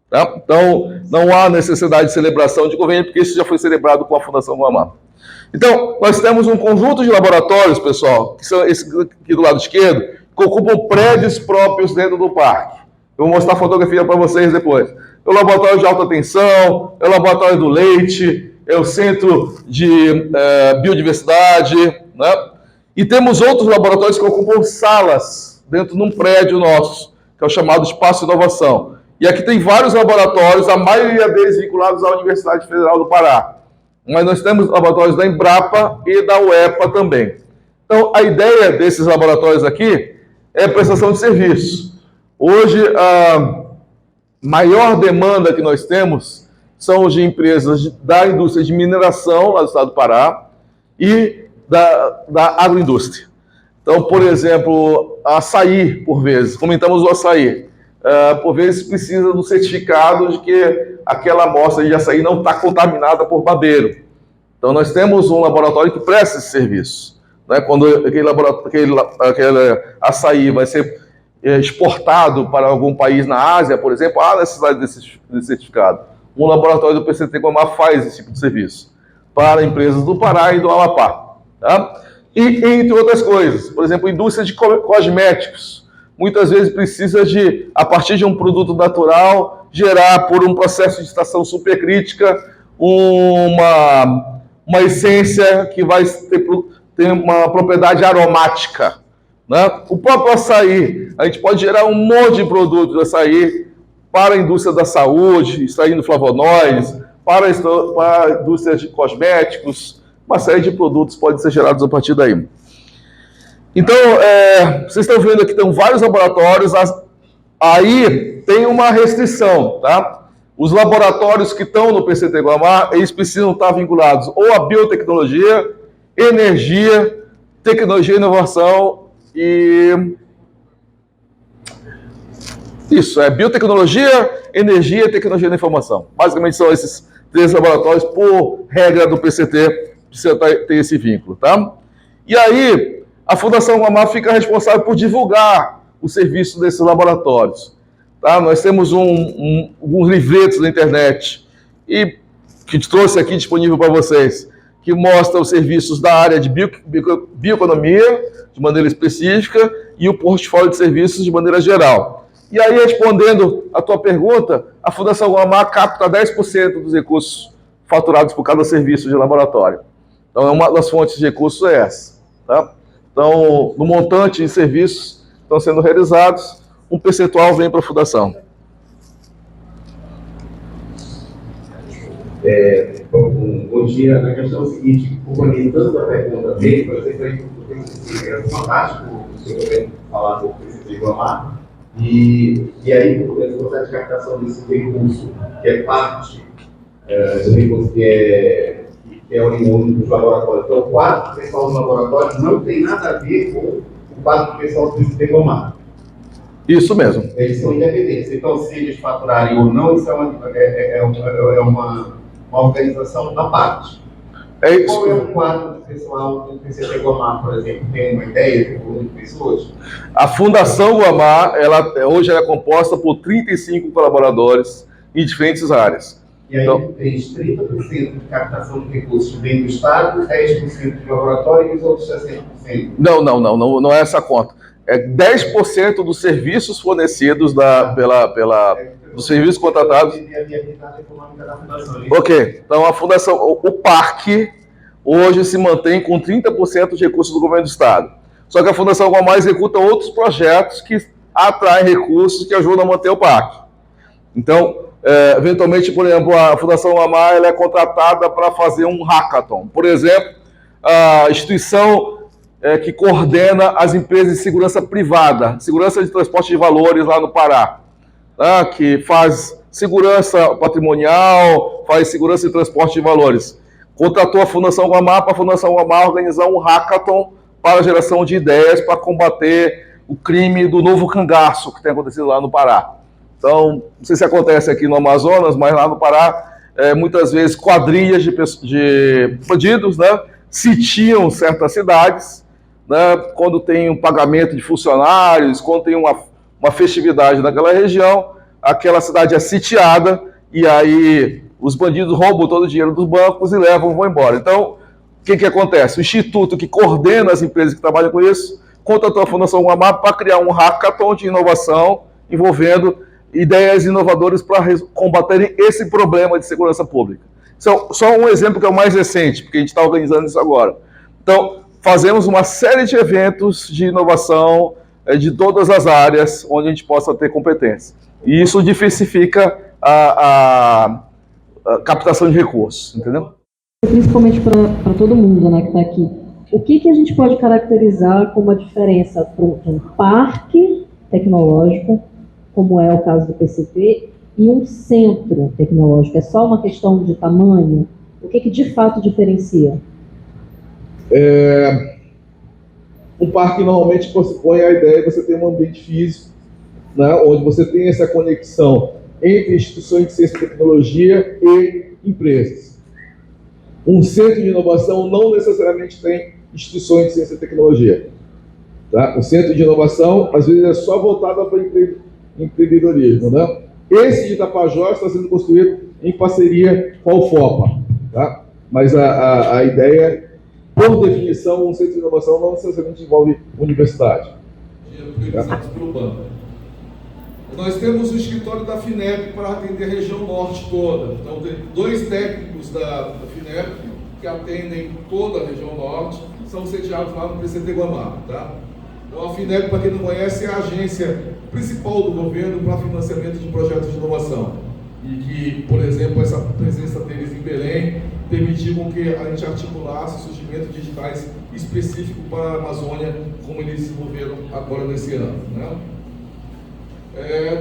Tá? Então, não há necessidade de celebração de convênio, porque isso já foi celebrado com a Fundação Guamá. Então, nós temos um conjunto de laboratórios, pessoal, que são esse aqui do lado esquerdo, que ocupam prédios próprios dentro do parque. Eu vou mostrar a fotografia para vocês depois. É o laboratório de alta tensão, é o laboratório do leite, é o centro de biodiversidade, né? E temos outros laboratórios que ocupam salas dentro de um prédio nosso, que é o chamado Espaço Inovação. E aqui tem vários laboratórios, a maioria deles vinculados à Universidade Federal do Pará. Mas nós temos laboratórios da Embrapa e da UEPA também. Então, a ideia desses laboratórios aqui é a prestação de serviço. Hoje, a maior demanda que nós temos são os de empresas da indústria de mineração, lá do estado do Pará, e da agroindústria. Então, por exemplo, açaí, por vezes, comentamos o açaí, por vezes precisa do certificado de que aquela amostra de açaí não está contaminada por barbeiro. Então, nós temos um laboratório que presta esse serviço. Né? Quando aquele açaí vai ser exportado para algum país na Ásia, por exemplo, há necessidade desse certificado. Um laboratório do PCT Guamá faz esse tipo de serviço para empresas do Pará e do Amapá. Tá? E entre outras coisas, por exemplo, indústria de cosméticos, muitas vezes precisa de, a partir de um produto natural, gerar por um processo de extração supercrítica uma essência que vai ter uma propriedade aromática. Né? O próprio açaí, a gente pode gerar um monte de produtos de açaí para a indústria da saúde, extraindo flavonoides, para a indústria de cosméticos, uma série de produtos podem ser gerados a partir daí. Então, vocês estão vendo aqui, tem vários laboratórios, aí tem uma restrição, tá? Os laboratórios que estão no PCT Guamá, eles precisam estar vinculados ou à biotecnologia, energia, tecnologia e inovação e... Isso, biotecnologia, energia e tecnologia da informação. Basicamente são esses 3 laboratórios, por regra do PCT, precisa ter esse vínculo, tá? E aí, a Fundação Guamá fica responsável por divulgar o serviço desses laboratórios. Tá? Nós temos alguns livretos na internet, e que trouxe aqui disponível para vocês, que mostra os serviços da área de bioeconomia, de maneira específica, e o portfólio de serviços de maneira geral. E aí, respondendo a tua pergunta, a Fundação Guamá capta 10% dos recursos faturados por cada serviço de laboratório. Então, uma das fontes de recursos é essa. Tá? Então, no montante de serviços que estão sendo realizados, um percentual vem para a Fundação. Bom dia. A questão é o seguinte, complementando a pergunta dele, por exemplo, é fantástico o senhor ter falado do PCT Guamá, e aí o processo de captação desse recurso, que é parte do recurso que é oriundo dos laboratórios. Então, o quadro do pessoal do laboratório não tem nada a ver com o quadro do pessoal do PCT Guamá. Isso mesmo. Eles são independentes. Então, se eles faturarem ou não, isso é uma organização à parte. É isso. Qual é o quadro o pessoal do PCT Guamá, por exemplo, tem uma ideia de como de pessoas? A Fundação Guamá, hoje ela é composta por 35 colaboradores em diferentes áreas. E aí Então, fez 30% de captação de recursos vem do Estado, 10% de laboratório e os outros 60%. Não é essa a conta. É 10% dos serviços fornecidos dos serviços contratados. Ok, então a Fundação, o parque, hoje se mantém com 30% de recursos do governo do Estado. Só que a Fundação Guamá executa outros projetos que atraem recursos que ajudam a manter o parque. Então, eventualmente, por exemplo, a Fundação Guamá ela é contratada para fazer um hackathon. Por exemplo, a instituição que coordena as empresas de segurança privada, segurança de transporte de valores lá no Pará, né, que faz segurança patrimonial, faz segurança de transporte de valores. Contratou a Fundação Guamá para a Fundação Guamá organizar um hackathon para a geração de ideias para combater o crime do novo cangaço que tem acontecido lá no Pará. Então, não sei se acontece aqui no Amazonas, mas lá no Pará, muitas vezes quadrilhas de bandidos, né, sitiam certas cidades, né, quando tem um pagamento de funcionários, quando tem uma festividade naquela região, aquela cidade é sitiada e aí os bandidos roubam todo o dinheiro dos bancos e vão embora. Então, o que acontece? O instituto que coordena as empresas que trabalham com isso contratou a Fundação Guamá para criar um hackathon de inovação envolvendo ideias inovadoras para combaterem esse problema de segurança pública. Só um exemplo que é o mais recente, porque a gente está organizando isso agora. Então, fazemos uma série de eventos de inovação de todas as áreas onde a gente possa ter competência. E isso diversifica a captação de recursos, entendeu? Principalmente para todo mundo, né, que está aqui. O que a gente pode caracterizar como a diferença para um parque tecnológico, como é o caso do PCT, e um centro tecnológico? É só uma questão de tamanho? O que de fato diferencia? Um parque normalmente põe a ideia de você ter um ambiente físico, né, onde você tem essa conexão entre instituições de ciência e tecnologia e empresas. Um centro de inovação não necessariamente tem instituições de ciência e tecnologia. Tá? O centro de inovação, às vezes, é só voltado para empreendedorismo. Né? Esse de Tapajós está sendo construído em parceria com a UFOPA. Tá? Mas a ideia, por definição, um centro de inovação não necessariamente envolve universidade. Nós temos o escritório da FINEP para atender a região norte toda. Então, tem 2 técnicos da FINEP que atendem toda a região norte, são sediados lá no PCT Guamá. Tá? Então, a FINEP, para quem não conhece, é a agência principal do governo para financiamento de projetos de inovação. E que, por exemplo, essa presença deles em Belém permitiu com que a gente articulasse o surgimento de digitais específico para a Amazônia, como eles desenvolveram agora nesse ano. Né?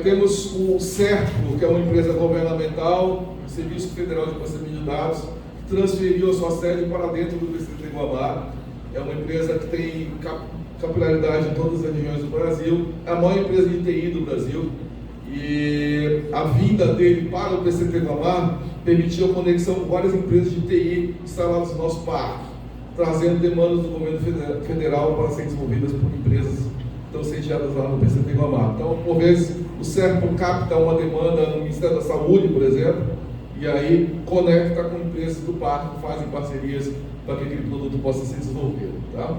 Temos o CERPRO, que é uma empresa governamental, o Serviço Federal de Processamento de Dados, que transferiu a sua sede para dentro do PCT Guamá. É uma empresa que tem capilaridade em todas as regiões do Brasil, é a maior empresa de TI do Brasil. E a vinda dele para o PCT Guamá permitiu a conexão com várias empresas de TI instaladas no nosso parque, trazendo demandas do governo federal para serem desenvolvidas por empresas que estão sediadas lá no PCT Guamá. Então, por vezes, o CERPRO capta uma demanda no Ministério da Saúde, por exemplo, e aí conecta com empresas do parque que fazem parcerias para que aquele produto possa ser desenvolvido. Tá?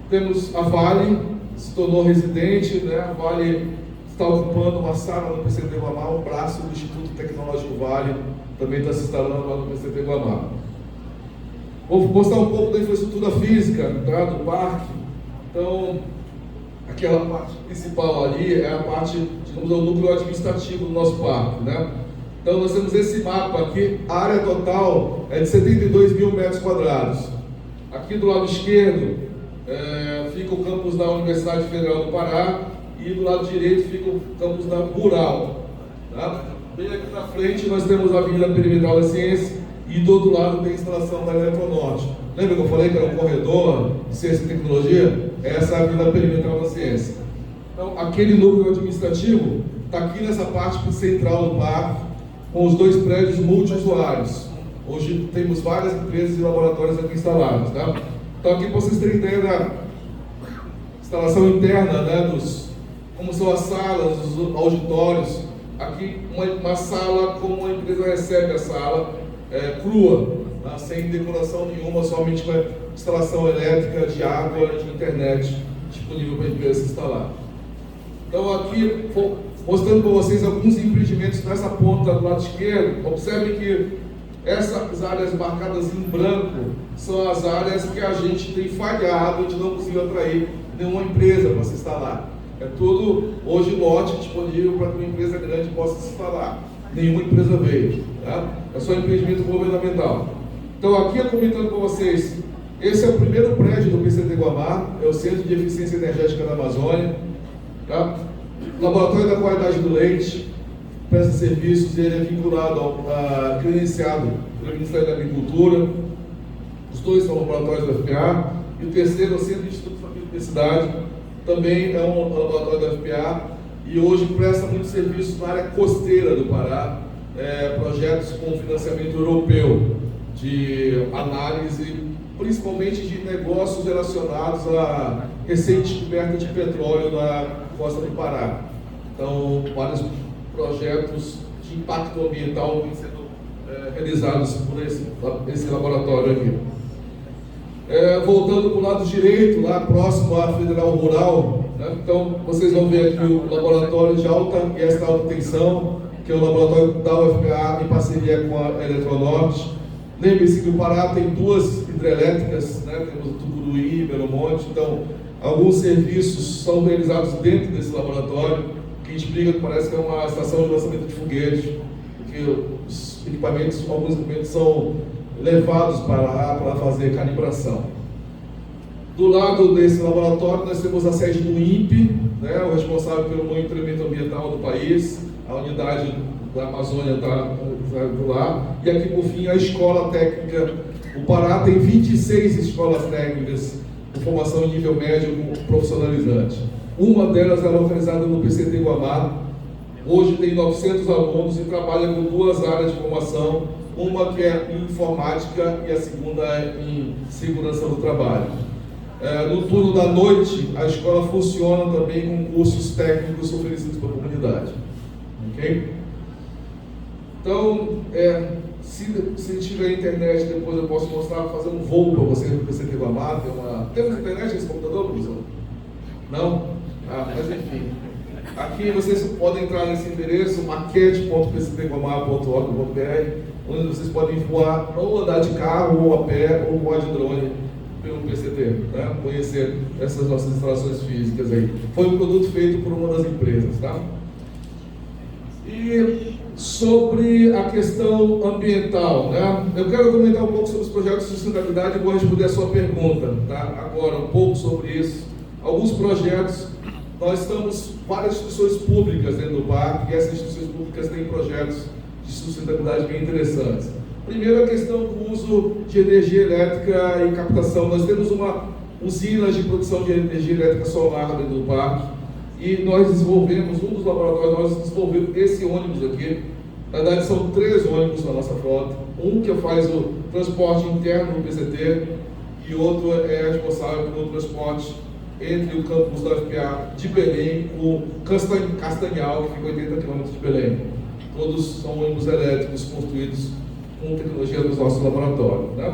Temos a Vale, se tornou residente, né? A Vale está ocupando uma sala no PCT Guamá, um braço do Instituto Tecnológico Vale, também está se instalando lá no PCT Guamá. Vou mostrar um pouco da infraestrutura física, tá, do parque. Então, aquela parte principal ali é a parte, digamos, o núcleo administrativo do nosso parque, né? Então, nós temos esse mapa aqui, a área total é de 72 mil metros quadrados. Aqui do lado esquerdo fica o campus da Universidade Federal do Pará e do lado direito fica o campus da Rural. Tá? Bem aqui na frente nós temos a Avenida Perimetral da Ciência e do outro lado tem a instalação da Eletronorte. Lembra que eu falei que era um corredor de ciência e tecnologia? Essa é a Avenida Perimetral da Ciência. Então, aquele núcleo administrativo está aqui nessa parte central do parque, com os 2 prédios multiusuários. Hoje temos várias empresas e laboratórios aqui instalados, tá? Então aqui para vocês terem ideia da instalação interna, né, como são as salas, os auditórios. Aqui uma sala, como a empresa recebe a sala, crua, tá? Sem decoração nenhuma, somente com a instalação elétrica, de água e de internet disponível para a empresa se instalar. Então aqui, mostrando para vocês alguns empreendimentos nessa ponta do lado esquerdo. Observem que essas áreas marcadas em branco são as áreas que a gente tem falhado de não conseguir atrair nenhuma empresa para se instalar. É tudo hoje lote disponível para que uma empresa grande possa se instalar. Nenhuma empresa veio, tá? É só empreendimento governamental. Então aqui eu comentando com vocês, esse é o primeiro prédio do PCT Guamá, é o Centro de Eficiência Energética da Amazônia, tá? Laboratório da Qualidade do Leite, presta serviços, ele é vinculado credenciado pelo Ministério da Agricultura. Os dois são laboratórios da FPA, e o terceiro é o Centro de Instituto de Família e Universidade, também é um laboratório da FPA, e hoje presta muitos serviços na área costeira do Pará, projetos com financiamento europeu, de análise, principalmente de negócios relacionados à recém-descoberta de petróleo na costa do Pará. Então, vários projetos de impacto ambiental vêm sendo realizados por esse laboratório aqui. Voltando para o lado direito, lá próximo à Federal Rural, né? Então vocês vão ver aqui o laboratório de alta e extra alta tensão, que é o laboratório da UFPA em parceria com a Eletronorte. Lembre-se que o Pará tem duas hidrelétricas, né? Temos o Tucuruí e Belo Monte, então alguns serviços são realizados dentro desse laboratório, que explica que parece que é uma estação de lançamento de foguetes, porque os equipamentos, alguns equipamentos são levados para lá para fazer calibração. Do lado desse laboratório nós temos a sede do INPE, né, o responsável pelo monitoramento ambiental do país, a unidade da Amazônia está lá, e aqui por fim a escola técnica. O Pará tem 26 escolas técnicas de formação em nível médio profissionalizante. Uma delas é localizada no PCT Guamá. Hoje tem 900 alunos e trabalha com duas áreas de formação, uma que é em informática e a segunda é em segurança do trabalho. No turno da noite, a escola funciona também com cursos técnicos oferecidos para a comunidade. Ok? Então, se tiver internet, depois eu posso mostrar, fazer um voo para vocês no PCT Guamá. Temos internet nesse computador, professor? Não? Mas enfim. Aqui vocês podem entrar nesse endereço, maquete.pctguamá.org.br, onde vocês podem voar, ou andar de carro, ou a pé, ou voar de drone pelo PCT, tá? Conhecer essas nossas instalações físicas aí. Foi um produto feito por uma das empresas, tá? E sobre a questão ambiental, né? Eu quero comentar um pouco sobre os projetos de sustentabilidade e vou responder a sua pergunta, tá? Agora, um pouco sobre isso. Alguns projetos, nós estamos várias instituições públicas dentro do parque, e essas instituições públicas têm projetos de sustentabilidade bem interessantes. Primeiro, a questão do uso de energia elétrica e captação. Nós temos uma usina de produção de energia elétrica solar dentro do parque, e nós desenvolvemos, um dos laboratórios, nós desenvolvemos esse ônibus aqui. Na verdade, são 3 ônibus na nossa frota. Um que faz o transporte interno do PCT, e outro é responsável pelo transporte entre o campus da FPA de Belém com Castanhal, que fica a 80 km de Belém. Todos são ônibus elétricos construídos com tecnologia dos nossos laboratórios, né?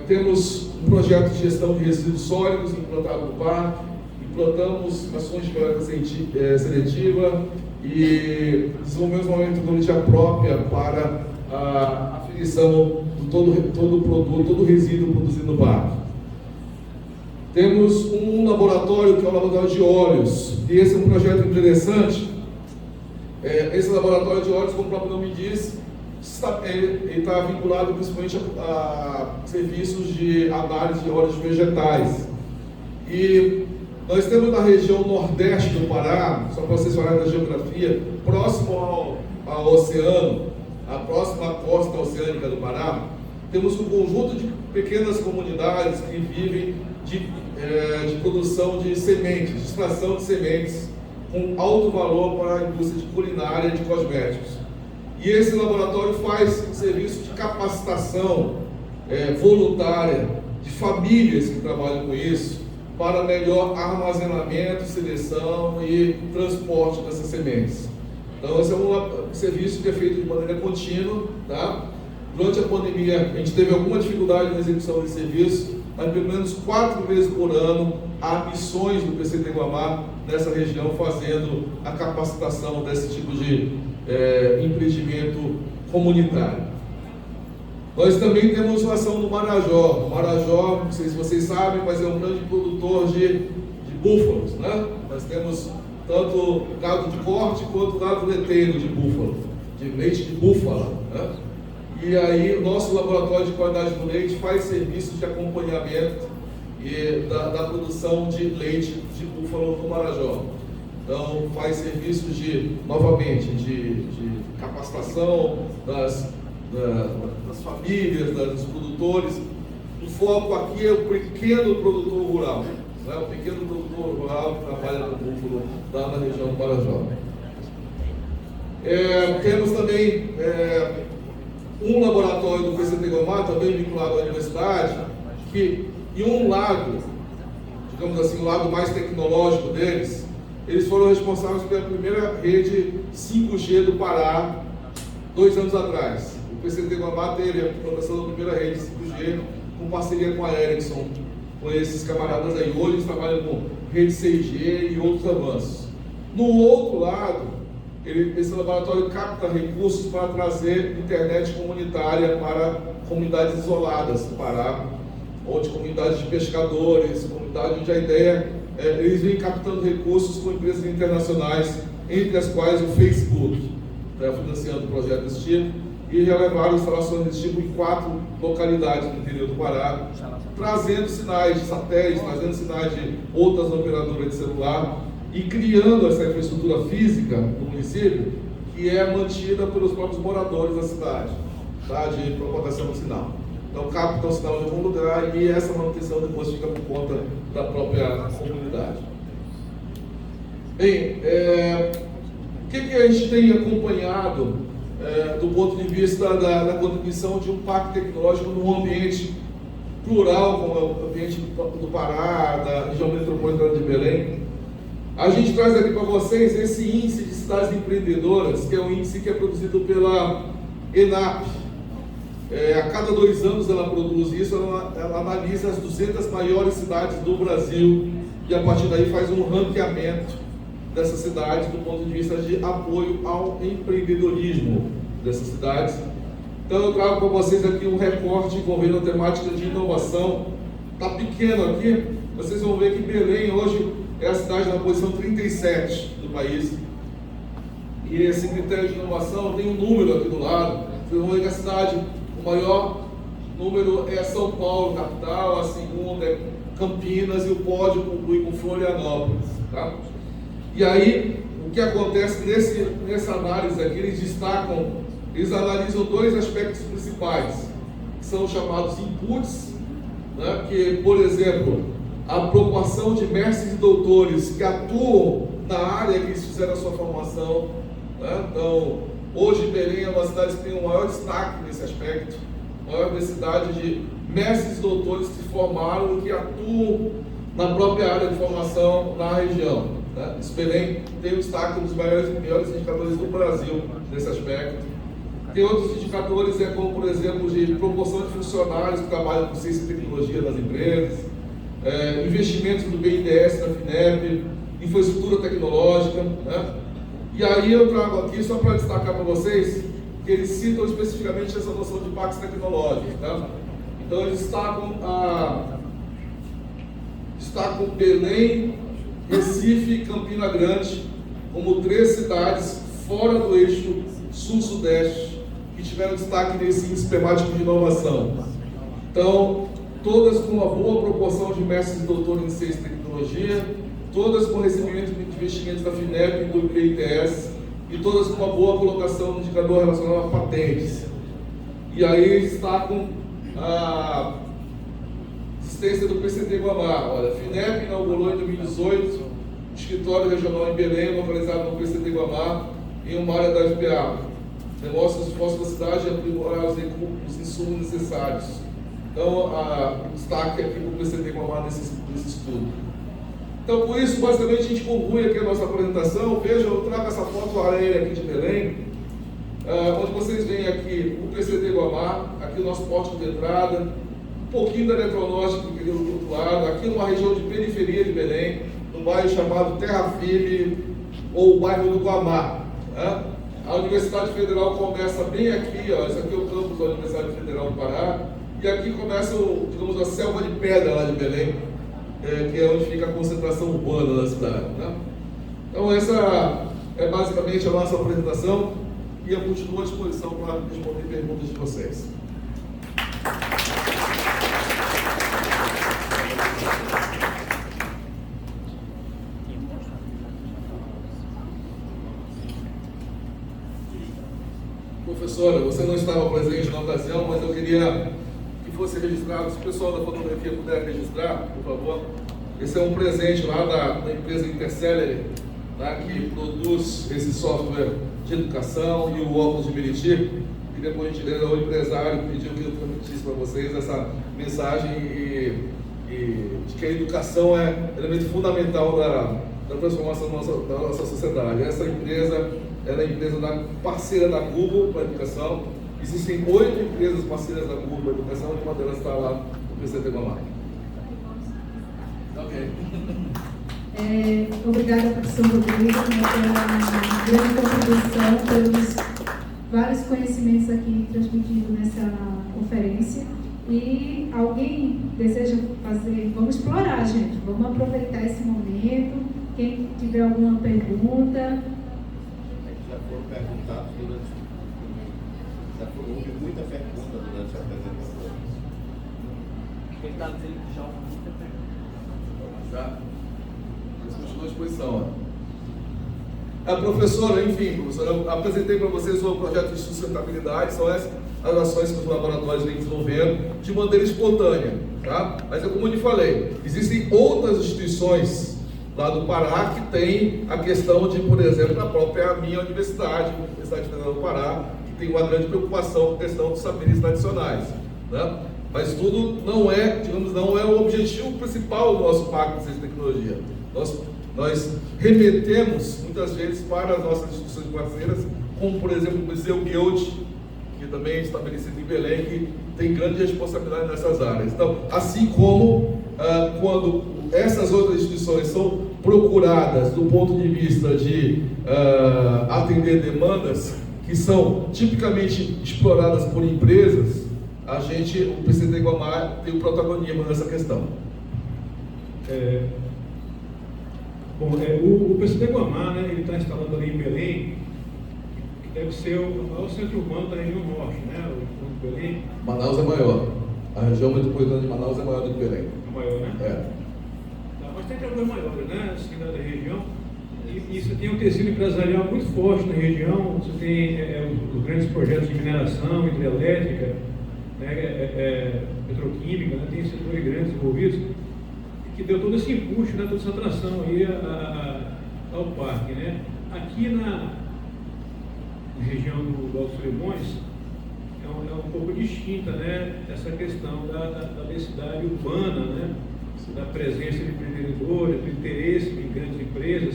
Temos um projeto de gestão de resíduos sólidos implantado no parque, implantamos ações de coleta seletiva e desenvolvemos uma metodologia própria para a aferição de todo resíduo produzido no parque. Temos um laboratório que é o laboratório de óleos, e esse é um projeto interessante. Esse laboratório de óleos, como o próprio nome diz, ele está vinculado principalmente a serviços de análise de óleos vegetais. E nós temos na região nordeste do Pará, só para vocês falarem da geografia, próximo ao oceano, a próxima costa oceânica do Pará, temos um conjunto de pequenas comunidades que vivem de produção de sementes, de extração de sementes com alto valor para a indústria de culinária e de cosméticos. E esse laboratório faz um serviço de capacitação voluntária de famílias que trabalham com isso, para melhor armazenamento, seleção e transporte dessas sementes. Então, esse é um serviço que é feito de maneira contínua, tá? Durante a pandemia, a gente teve alguma dificuldade na execução desse serviço, mas pelo menos 4 vezes por ano há missões do PCT Guamá nessa região fazendo a capacitação desse tipo de empreendimento comunitário. Nós também temos uma ação no Marajó. O Marajó, não sei se vocês sabem, mas é um grande produtor de búfalos, né? Nós temos tanto gado de corte quanto gado leiteiro de búfalo, de leite de búfala, né? E aí o nosso laboratório de qualidade do leite faz serviços de acompanhamento da produção de leite de búfalo no Marajó. Então faz serviços novamente, de capacitação das famílias, dos produtores. O foco aqui é o pequeno produtor rural, né? O pequeno produtor rural que trabalha com búfalo lá na região do Marajó. Temos também um laboratório do PCT Guamá, também vinculado à universidade, que em um lado, digamos assim, o lado mais tecnológico deles, eles foram responsáveis pela primeira rede 5G do Pará, 2 anos atrás. O PCT Guamá teve a implantação da primeira rede 5G com parceria com a Ericsson, com esses camaradas aí. Hoje eles trabalham com rede 6G e outros avanços. No outro lado, esse laboratório capta recursos para trazer internet comunitária para comunidades isoladas do Pará, ou de comunidades de pescadores, comunidades onde a ideia eles vêm captando recursos com empresas internacionais, entre as quais o Facebook está financiando um projeto desse tipo, e já levaram instalações desse tipo em 4 localidades no interior do Pará, trazendo sinais de satélite, trazendo sinais de outras operadoras de celular, e criando essa infraestrutura física do município, que é mantida pelos próprios moradores da cidade, tá? De propagação do sinal. Então captam o sinal de algum lugar e essa manutenção depois fica por conta da própria comunidade. Bem, o que a gente tem acompanhado do ponto de vista da contribuição de um parque tecnológico num ambiente plural, como é o ambiente do Pará, da região metropolitana de Belém? A gente traz aqui para vocês esse índice de cidades empreendedoras, que é um índice que é produzido pela ENAP. A cada 2 anos ela produz isso, ela analisa as 200 maiores cidades do Brasil e a partir daí faz um ranqueamento dessas cidades do ponto de vista de apoio ao empreendedorismo dessas cidades. Então eu trago para vocês aqui um recorte envolvendo a temática de inovação. Está pequeno aqui, vocês vão ver que Belém hoje é a cidade na posição 37 do país. E esse critério de inovação tem um número aqui do lado. Vocês vão ver que a cidade, o maior número é São Paulo, capital, a segunda é Campinas e o pódio conclui com Florianópolis. Tá? E aí, o que acontece nessa análise aqui, eles analisam 2 aspectos principais, que são chamados inputs, né? Que, por exemplo, a proporção de mestres e doutores que atuam na área que eles fizeram a sua formação, né? Então, hoje Belém é uma cidade que tem um maior destaque nesse aspecto, maior densidade de mestres e doutores que se formaram e que atuam na própria área de formação na região, né? Belém tem um destaque dos melhores indicadores do Brasil nesse aspecto. Tem outros indicadores, como por exemplo, de proporção de funcionários que trabalham com ciência e tecnologia nas empresas, investimentos do BNDES, da FINEP, infraestrutura tecnológica, né? E aí eu trago aqui, só para destacar para vocês, que eles citam especificamente essa noção de parques tecnológicos, tá? Então eles destacam Belém, Recife e Campina Grande como 3 cidades fora do eixo sul-sudeste que tiveram destaque nesse índice temático de inovação. Então, todas com uma boa proporção de mestres e doutores em ciência e tecnologia, todas com recebimento de investimentos da FINEP e do ITS, e todas com uma boa colocação no indicador relacionado a patentes. E aí eles destacam a existência do PCT Guamá. Olha, a FINEP inaugurou em 2018 o escritório regional em Belém, localizado no PCT Guamá, em uma área da FPA. negócios esforços da cidade e aprimorar os insumos necessários. Então, o destaque aqui para o PCT Guamá nesse estudo. Então, por isso, basicamente, a gente conclui aqui a nossa apresentação. Vejam, eu trago essa foto aérea aqui de Belém, onde vocês veem aqui o PCT Guamá, aqui o nosso porto de entrada, um pouquinho da Eletronorte do outro lado, aqui numa região de periferia de Belém, num bairro chamado Terra Firme, ou o bairro do Guamá. Né? A Universidade Federal começa bem aqui, ó, esse aqui é o campus da Universidade Federal do Pará, e aqui começa, digamos, a selva de pedra lá de Belém, que é onde fica a concentração urbana da cidade. Né? Então essa é basicamente a nossa apresentação e eu continuo à disposição para responder perguntas de vocês. Professora, você não estava presente na ocasião, mas eu queria que fosse registrado, se o pessoal da fotografia puder registrar, por favor. Esse é um presente lá da empresa Interceller, tá, que produz esse software de educação e o óculos de Meriti. E depois, a gentileza, o empresário pediu que eu transmitisse para vocês essa mensagem de que a educação é elemento fundamental da transformação da nossa sociedade. Essa empresa ela é a empresa parceira da Google para a educação. Existem 8 empresas parceiras da Google para a educação, e uma delas está lá no PCT Guamá. Ok. Obrigada, professor Rodrigo, pela grande contribuição, pelos vários conhecimentos aqui transmitidos nessa conferência. E alguém deseja fazer? Vamos explorar, gente. Vamos aproveitar esse momento. Quem tiver alguma pergunta. Já foram perguntados durante. Houve muita pergunta durante a apresentação. Ele está dizendo que já houve muita pergunta. Já? Eles continuam à disposição. Professora, enfim, professora, eu apresentei para vocês o projeto de sustentabilidade, são essas as ações que os laboratórios vêm desenvolvendo de maneira espontânea. Tá? Mas, como eu lhe falei, existem outras instituições lá do Pará que tem a questão de, por exemplo, a própria minha universidade, a Universidade Federal do Pará, que tem uma grande preocupação com a questão dos saberes tradicionais. Né? Mas tudo não é, digamos, não é o objetivo principal do nosso Parque de Ciência e Tecnologia. Nós remetemos, muitas vezes, para as nossas instituições parceiras, como, por exemplo, o Museu Goethe, que também é estabelecido em Belém, que tem grande responsabilidade nessas áreas. Então, assim como quando essas outras instituições são procuradas do ponto de vista de atender demandas que são tipicamente exploradas por empresas, o PCT Guamá tem o protagonismo nessa questão. O PCT Guamá, né, ele está instalado ali em Belém, que deve ser o maior centro urbano da região norte, né? O de Belém. Manaus é maior. A região metropolitana de Manaus é maior do que Belém. É maior, né? É. Mas tem trabalhos maiores, né? Assim, da região. E você tem um tecido empresarial muito forte na região. Você tem os grandes projetos de mineração, hidrelétrica, né? Petroquímica, né? Tem setores grandes envolvidos, que deu todo esse impulso, né? Toda essa atração aí ao parque, né? Aqui na região do Alto Solimões é um pouco distinta, né? Essa questão da densidade urbana, né? Da presença de empreendedores, do interesse de grandes empresas.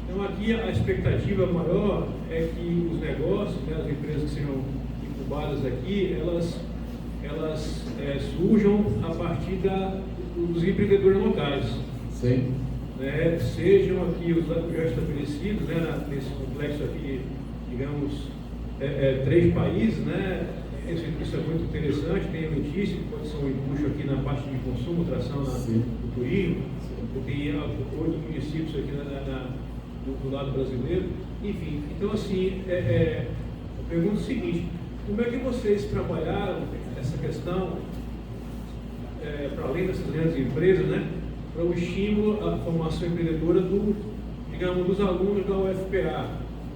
Então aqui a expectativa maior é que os negócios, né, as empresas que sejam incubadas aqui, elas surjam a partir dos empreendedores locais. Sim. Né, sejam aqui os já estabelecidos, né, nesse complexo aqui, digamos, 3 países, né? Isso é muito interessante, tem a notícia que pode ser um empuxo aqui na parte de consumo, tração do turismo, tem 8 municípios aqui do lado brasileiro, enfim. Então, assim, eu pergunto o seguinte: como é que vocês trabalharam essa questão, para além dessas grandes empresas, né, para o estímulo à formação empreendedora dos alunos da UFPA,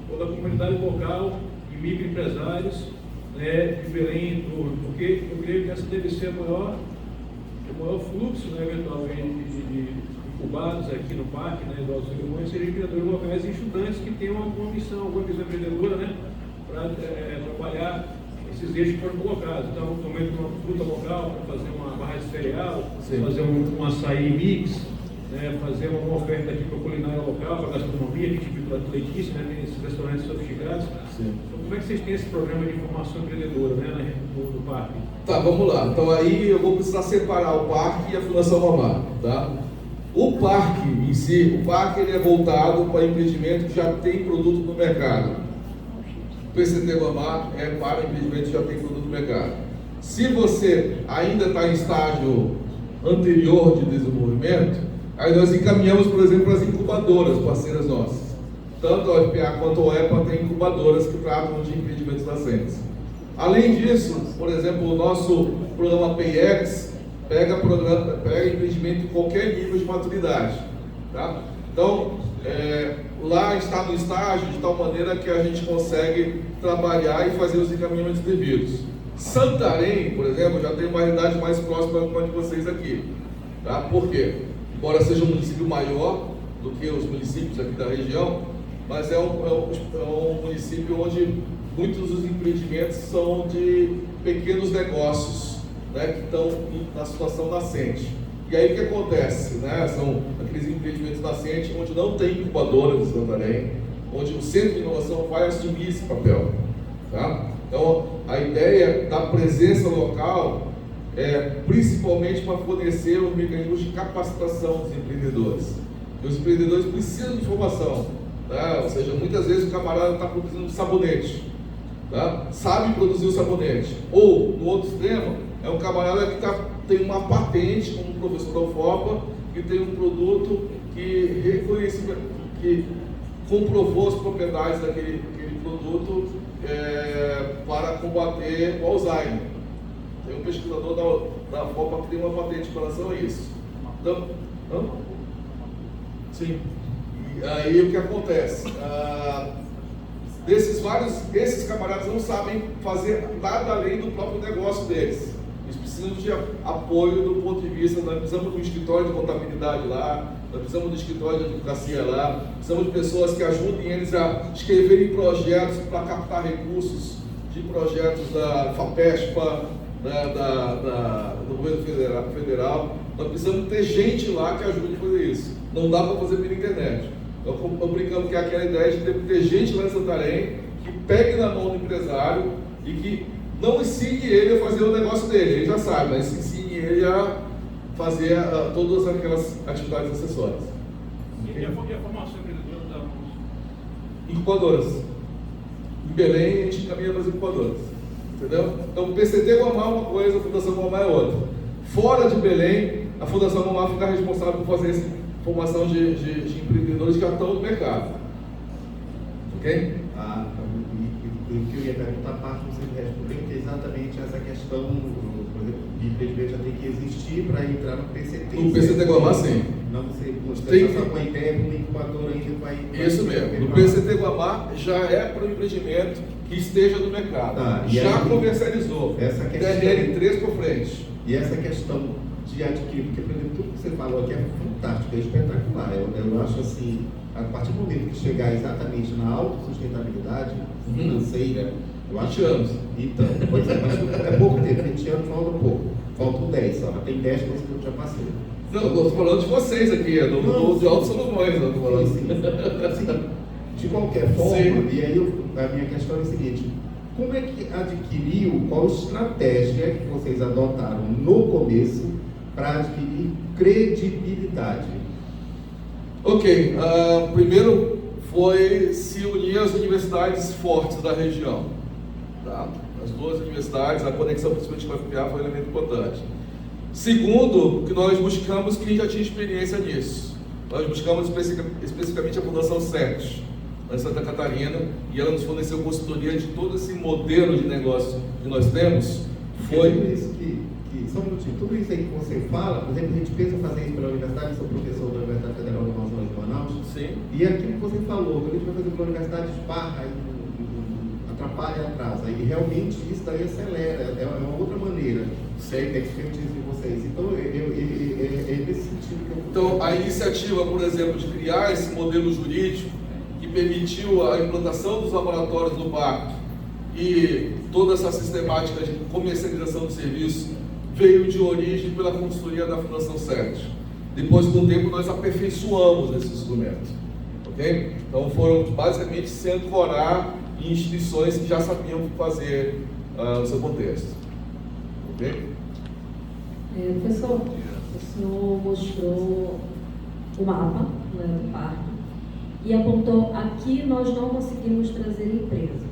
ou da comunidade local de microempresários, né, de Belém em torno, porque eu creio que essa deve ser o maior fluxo, né, eventual de incubados aqui no parque, né, do Alto Solimões, seriam empreendedores locais e estudantes que tenham alguma missão empreendedora, né, para trabalhar esses eixos que foram colocados. Então, também uma fruta local para fazer uma barra de cereal, fazer um açaí mix, né, fazer uma oferta aqui para a culinária local, para a gastronomia, que a gente viu pela Letícia, né, tem esses restaurantes sofisticados. Então, como é que vocês têm esse programa de formação empreendedora, né, no parque? Tá, vamos lá. Então aí eu vou precisar separar o parque e a Fundação Mamar, tá? O parque em si, o parque ele é voltado para empreendimento que já tem produto no mercado. O PCT Mamar é para empreendimento que já tem produto no mercado. Se você ainda está em estágio anterior de desenvolvimento, aí nós encaminhamos, por exemplo, as incubadoras, parceiras nossas. Tanto a UFPA quanto a OEPA tem incubadoras que tratam de empreendimentos nascentes. Além disso, por exemplo, o nosso programa PayEx pega empreendimento em qualquer nível de maturidade. Tá? Então, lá está no estágio de tal maneira que a gente consegue trabalhar e fazer os encaminhamentos devidos. Santarém, por exemplo, já tem uma realidade mais próxima com a de vocês aqui. Tá? Por quê? Embora seja um município maior do que os municípios aqui da região, mas é um município onde muitos dos empreendimentos são de pequenos negócios, né, que estão na situação nascente. E aí o que acontece? Né? São aqueles empreendimentos nascentes onde não tem incubadora de Santarém, onde o Centro de Inovação vai assumir esse papel. Tá? Então, a ideia da presença local é principalmente para fornecer os mecanismos de capacitação dos empreendedores. E os empreendedores precisam de informação. Tá? Ou seja, muitas vezes o camarada está produzindo um sabonete, tá? Sabe produzir o sabonete. Ou, no outro extremo, é um camarada que tem uma patente, como o professor da UFOPA, que tem um produto que comprovou as propriedades daquele produto para combater o Alzheimer. Tem um pesquisador da UFOPA que tem uma patente com relação a isso. Então, sim. E aí o que acontece? Esses camaradas não sabem fazer nada além do próprio negócio deles. Eles precisam de apoio do ponto de vista, nós precisamos de um escritório de contabilidade lá, nós precisamos de escritório de advocacia lá, precisamos de pessoas que ajudem eles a escreverem projetos para captar recursos de projetos da FAPESPA, do governo federal. Nós precisamos ter gente lá que ajude a fazer isso. Não dá para fazer pela internet. Eu brincando que é aquela ideia de ter gente lá em Santarém que pegue na mão do empresário e que não ensine ele a fazer o negócio dele, ele já sabe, mas ensine ele a fazer todas aquelas atividades acessórias. E a formação empreendedora da incubadoras. Em Belém a gente encaminha para as incubadoras. Entendeu? Então o PCT Mamar é uma coisa, a Fundação Mamar é outra. Fora de Belém, a Fundação Mamar fica responsável por fazer essa formação de empreendedores que já estão no mercado. Ok? O que eu ia perguntar, parte você me respondeu, que é exatamente essa questão, por exemplo, de empreendimento já tem que existir para entrar no PCT. No PCT Guamá, sim. Não você mostrar só com a ideia, uma incubadora ainda vai... Isso mesmo. No PCT Guamá já é para o empreendimento que esteja no mercado. Já comercializou. Essa questão, DRL3 por frente. E essa questão de adquirir, porque, por exemplo, tudo que você falou aqui é fantástico, é espetacular. Eu acho assim, a partir do momento que chegar exatamente na autossustentabilidade financeira, eu acho... 20 anos. Então, pois é, mas é pouco tempo, 20 anos falta pouco. Faltam 10 só, tem 10 que você já passou. Não, eu estou falando de vocês aqui, de Alto Solomões, eu estou falando. Sim. De qualquer forma, e aí a minha questão é a seguinte: como é que adquiriu, qual estratégia que vocês adotaram no começo para adquirir credibilidade? Ok, primeiro foi se unir às universidades fortes da região. Tá? As duas universidades, a conexão principalmente com a FPA foi um elemento importante. Segundo, que nós buscamos quem já tinha experiência nisso. Nós buscamos especificamente a Fundação CET, em Santa Catarina, e ela nos forneceu consultoria de todo esse modelo de negócio que nós temos. Foi tudo isso só um minutinho, tudo isso aí que você fala, por exemplo, a gente pensa fazer isso pela universidade, eu sou professor da Universidade Federal do Amazonas de Manaus. Sim. E aquilo que você falou, quando a gente vai fazer pela universidade, esbarra, atrapalha, atrasa, e realmente isso daí acelera, é uma outra maneira. Sei que é expertise de vocês. Então, é nesse sentido que eu... Então, a iniciativa, por exemplo, de criar esse modelo jurídico que permitiu a implantação dos laboratórios no parque e toda essa sistemática de comercialização de serviços veio de origem pela consultoria da Fundação Certes. Depois, com o tempo, nós aperfeiçoamos esse instrumento. Okay? Então, foram basicamente se ancorar em instituições que já sabiam o que fazer no seu contexto. Ok? Professor, o senhor mostrou o mapa, né, do parque e apontou: aqui nós não conseguimos trazer empresas.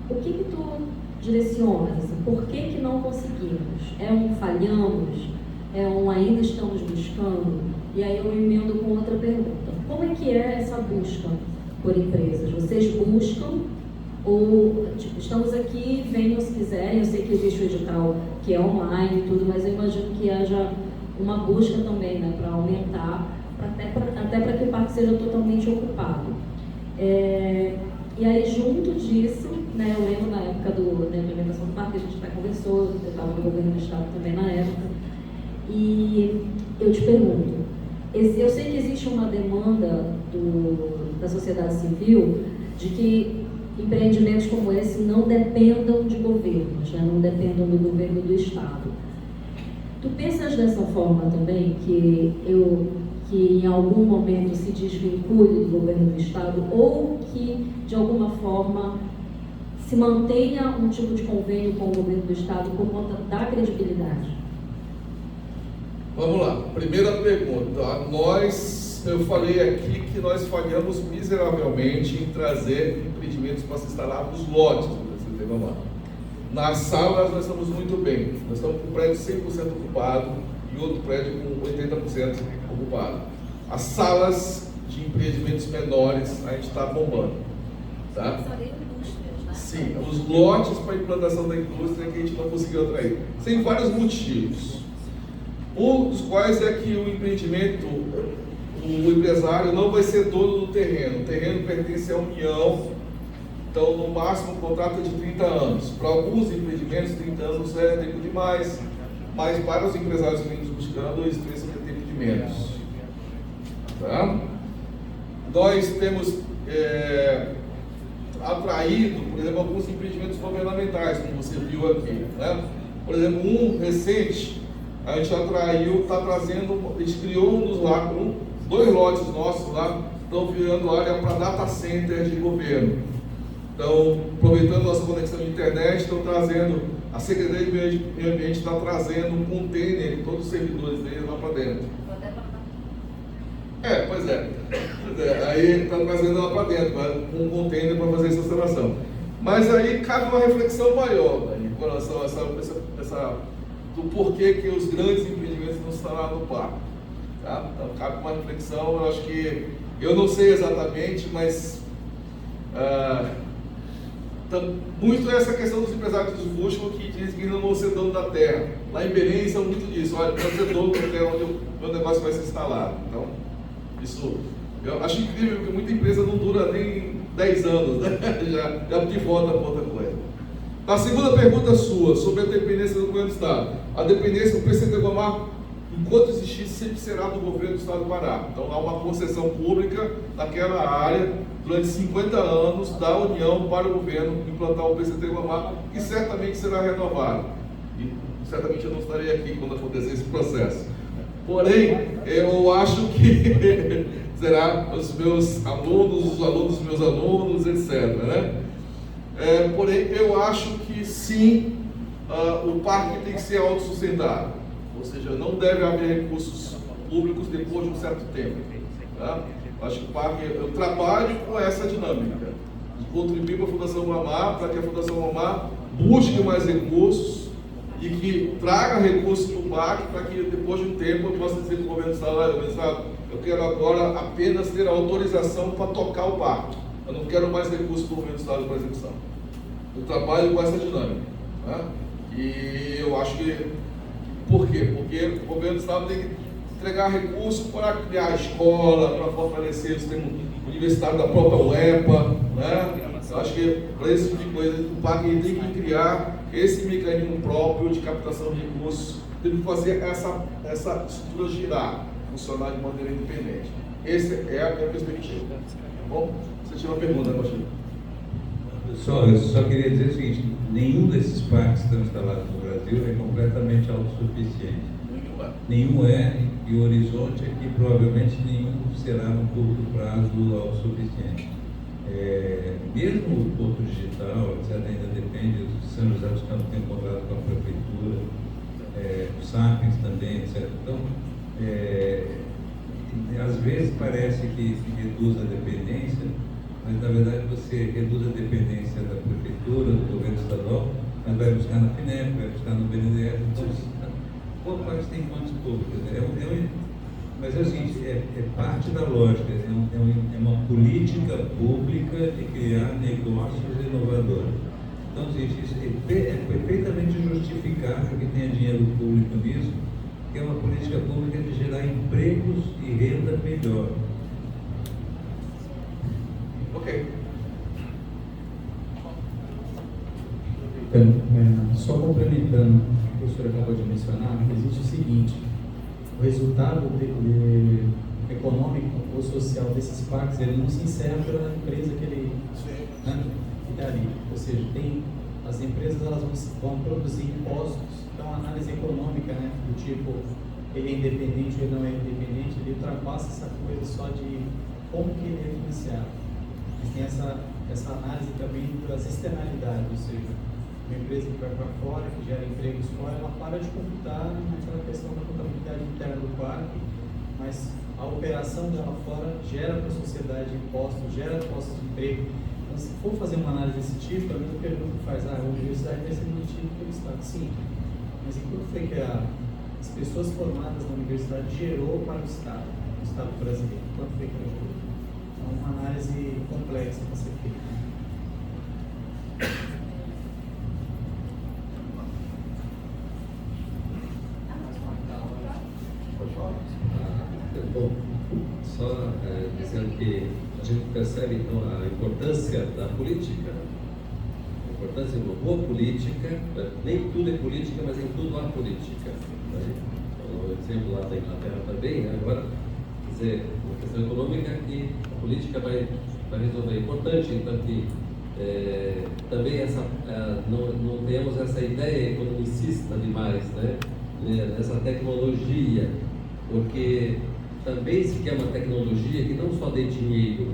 O que tu direcionas? Assim, por que não conseguimos? É um falhamos? É um ainda estamos buscando? E aí eu emendo com outra pergunta: como é que é essa busca por empresas? Vocês buscam ou, tipo, estamos aqui, venham se quiserem? Eu sei que existe o edital que é online e tudo, mas eu imagino que haja uma busca também, né, para aumentar, até para que o parque seja totalmente ocupado. E aí, junto disso, né, eu lembro na época da implementação do parque, a gente até conversou, eu estava no governo do estado também na época, e eu te pergunto, eu sei que existe uma demanda da sociedade civil de que empreendimentos como esse não dependam de governos, né, não dependam do governo do estado. Tu pensas dessa forma também, que em algum momento se desvincule do governo do estado, ou que de alguma forma se mantenha um tipo de convênio com o governo do estado por conta da credibilidade? Vamos lá, primeira pergunta. Eu falei aqui que nós falhamos miseravelmente em trazer empreendimentos para se instalar nos lotes do PCT Guamá. Nas salas nós estamos muito bem, nós estamos com um prédio 100% ocupado e outro prédio com 80% ocupado. As salas de empreendimentos menores a gente está bombando, tá? Sim, os lotes para implantação da indústria que a gente não conseguiu atrair. Tem vários motivos. Um dos quais é que o empreendimento, o empresário não vai ser dono do terreno. O terreno pertence à União, então no máximo o contrato é de 30 anos. Para alguns empreendimentos, 30 anos é tempo demais, mas para os empresários que vêm nos buscando, eles pensam que é tempo de menos. Tá? Nós temos atraído, por exemplo, alguns empreendimentos governamentais, como você viu aqui, né? Por exemplo, um recente, a gente atraiu, está trazendo, a gente criou dois lotes nossos lá, estão virando área para data center de governo. Então, aproveitando nossa conexão de internet, estão trazendo, a Secretaria de Meio Ambiente está trazendo um container, todos os servidores deles lá para dentro. Pois é. Aí está trazendo lá para dentro, um container para fazer essa instalação. Mas aí cabe uma reflexão maior, né, em relação a essa do porquê que os grandes empreendimentos não estão lá no parque. Tá? Então cabe uma reflexão, eu acho que, eu não sei exatamente, mas muito essa questão dos empresários que buscam, que dizem que não vão ser dono da terra. Lá em Belém são muito disso, olha, pode ser dono da terra onde o meu negócio vai ser instalado. Então, isso, eu acho incrível que muita empresa não dura nem 10 anos, né? já pivota para outra coisa. A segunda pergunta sua, sobre a dependência do governo do estado. A dependência do PCT Guamá, enquanto existir, sempre será do governo do estado do Pará. Então há uma concessão pública naquela área durante 50 anos da União para o governo implantar o PCT Guamá, que certamente será renovado. E certamente eu não estarei aqui quando acontecer esse processo. Porém, eu acho que será os meus alunos, os alunos dos meus alunos, etc. Né? Porém, eu acho que sim, o parque tem que ser autossustentável. Ou seja, não deve haver recursos públicos depois de um certo tempo. Tá? Acho que o parque, eu trabalho com essa dinâmica, de contribuir para a Fundação Guamá, para que a Fundação Guamá busque mais recursos e que traga recursos para o parque, para que depois de um tempo eu possa dizer para o governo do estado, eu quero agora apenas ter a autorização para tocar o parque. Eu não quero mais recursos do governo do estado para execução. Eu trabalho com essa dinâmica. Tá? E eu acho que... Por quê? Porque o governo do estado tem que entregar recursos para criar escola, para fortalecer o sistema universitário da própria UEPA, né? Eu acho que para esse tipo de coisa, o parque tem que criar esse mecanismo próprio de captação de recursos, tem que fazer essa estrutura girar, funcionar de maneira independente. Essa é a minha perspectiva. Tá bom? Você tinha uma pergunta, Agostinho? Eu só queria dizer o seguinte, nenhum desses parques que estão instalados no Brasil é completamente autossuficiente. Nenhum é, e o horizonte é que provavelmente nenhum será no curto prazo autossuficiente. Mesmo o Porto Digital, etc., ainda depende, o São José dos Campos tem um contrato com a Prefeitura, o Sapiens também, etc. Então, às vezes parece que se reduz a dependência, mas na verdade você reduz a dependência da Prefeitura, do governo estadual, mas vai buscar na FINEP, vai buscar no BNDES, então boa parte tem contas públicas. Mas é o seguinte, é parte da lógica, é uma política pública de criar negócios inovadores. Então, gente, isso é perfeitamente justificável que tenha dinheiro público nisso, que é uma política pública de gerar empregos e renda melhor. Ok. Só complementando o que o senhor acabou de mencionar, existe o seguinte: o resultado econômico ou social desses parques, ele não se encerra pela empresa que ele está ali. Ou seja, as empresas elas vão produzir impostos, então a análise econômica, do tipo, ele é independente ou ele não é independente, ele ultrapassa essa coisa só de como que ele é financiado. Mas tem essa análise também das externalidades, ou seja, uma empresa que vai para fora, que gera empregos fora, ela para de computar naquela questão da contabilidade interna do parque, mas a operação dela fora gera para a sociedade impostos, gera postos de emprego. Então, se for fazer uma análise desse tipo, a mesma pergunta que faz, a universidade vai ser mantido pelo Estado. Sim, mas enquanto foi que as pessoas formadas na universidade gerou para o Estado brasileiro? Quanto foi que ela gerou? Então, uma análise complexa para ser feita. Bom, só dizendo que a gente percebe então a importância da política, a importância de uma boa política, nem tudo é política, mas em tudo há política. O exemplo lá da Inglaterra também, agora, quer dizer, uma questão econômica que a política vai resolver. É importante, então, que também não temos essa ideia economicista demais, nessa tecnologia, porque também se quer uma tecnologia que não só dê dinheiro,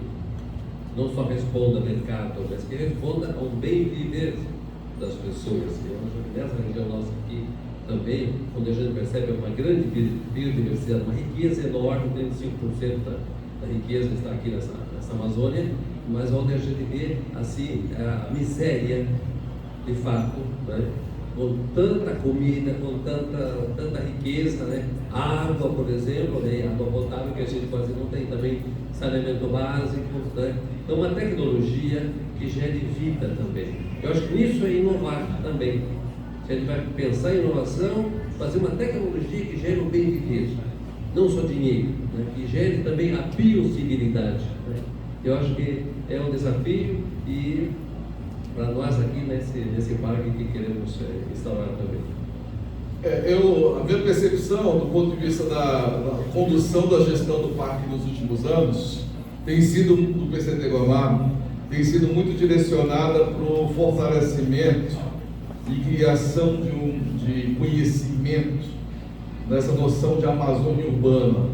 não só responda ao mercado, mas que responda ao bem viver das pessoas. Eu acho que nessa região nossa aqui também, onde a gente percebe uma grande biodiversidade, uma riqueza enorme, 35% da riqueza está aqui nessa Amazônia, mas onde a gente vê assim a miséria de fato, com tanta comida, com tanta riqueza, água, por exemplo, água potável que a gente quase não tem, também saneamento básico, então uma tecnologia que gere vida também. Eu acho que nisso é inovar também. Se a gente vai pensar em inovação, fazer uma tecnologia que gere o bem viver, não só dinheiro, que gere também a biocivilidade. Eu acho que é um desafio e para nós aqui nesse parque que queremos instaurar também. A minha percepção, do ponto de vista da condução da gestão do parque nos últimos anos, tem sido, do PCT Guamá, tem sido muito direcionada para o fortalecimento e criação de conhecimento nessa noção de Amazônia urbana,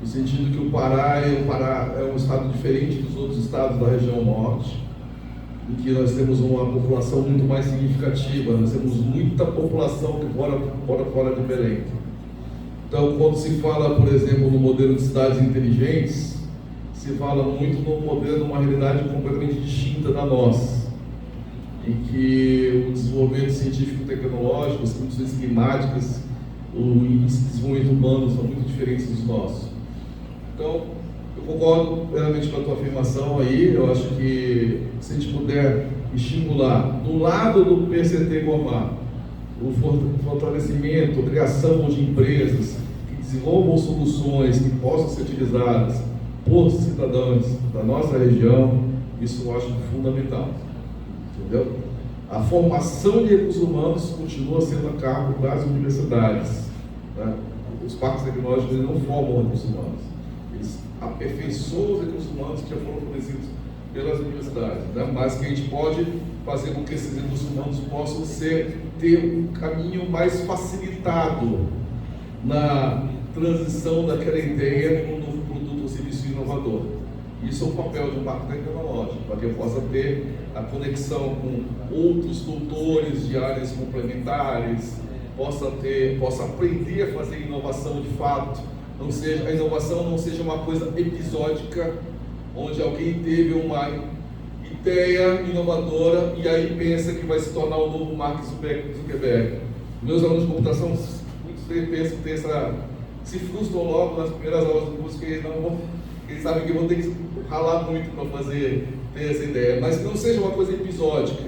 no sentido que o Pará é um estado diferente dos outros estados da região norte, em que nós temos uma população muito mais significativa, nós temos muita população que mora fora de Belém. Então, quando se fala, por exemplo, no modelo de cidades inteligentes, se fala muito no modelo de uma realidade completamente distinta da nossa, em que o desenvolvimento científico-tecnológico, as condições climáticas, o índice de desenvolvimento humano são muito diferentes dos nossos. Então, eu concordo plenamente com a tua afirmação aí. Eu acho que se a gente puder estimular, do lado do PCT Guamá, o fortalecimento, a criação de empresas que desenvolvam soluções que possam ser utilizadas por cidadãos da nossa região, isso eu acho fundamental. Entendeu? A formação de recursos humanos continua sendo a cargo das universidades. Os parques tecnológicos não formam recursos humanos. Eles aperfeiçoam os recursos humanos que já foram fornecidos pelas universidades, né? Mas que a gente pode fazer com que esses recursos humanos possam ter um caminho mais facilitado na transição daquela ideia para um novo produto ou serviço inovador. Isso é o papel de um parque tecnológico, para que eu possa ter a conexão com outros doutores de áreas complementares, possa aprender a fazer inovação de fato, a inovação não seja uma coisa episódica, onde alguém teve uma ideia inovadora e aí pensa que vai se tornar o novo Mark Zuckerberg. Meus alunos de computação, muitos pensam que se frustram logo nas primeiras aulas do curso, que eles sabem que vão ter que ralar muito para ter essa ideia, mas que não seja uma coisa episódica,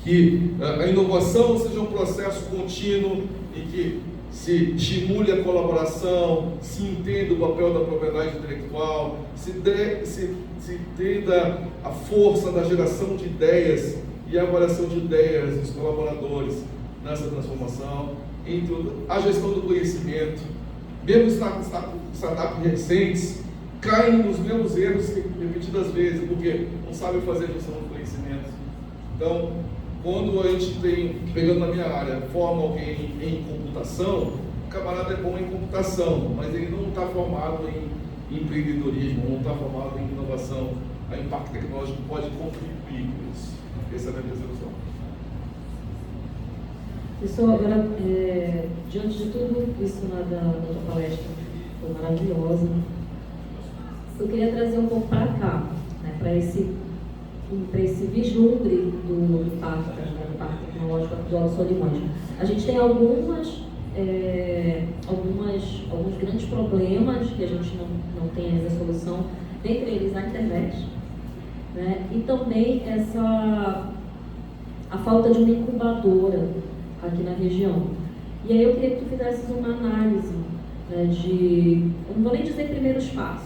que a inovação seja um processo contínuo e que se estimule a colaboração, se entenda o papel da propriedade intelectual, se entenda a força da geração de ideias e a avaliação de ideias dos colaboradores nessa transformação, a gestão do conhecimento. Mesmo startups recentes caem nos mesmos erros repetidas vezes, porque não sabem fazer a gestão do conhecimento. Então, quando a gente tem, pegando na minha área, forma alguém em computação, o camarada é bom em computação, mas ele não está formado em empreendedorismo, não está formado em inovação. A Impacto Tecnológico pode contribuir com isso. Essa é a minha resolução. Pessoal, agora, diante de tudo isso da tua palestra, foi maravilhosa, eu queria trazer um pouco para cá, né, para esse vislumbre do parque tecnológico do Alto Solimões. A gente tem alguns grandes problemas que a gente não tem ainda solução, dentre eles a internet, né, e também a falta de uma incubadora aqui na região. E aí eu queria que tu fizesses uma análise, né, eu não vou nem dizer primeiros passos,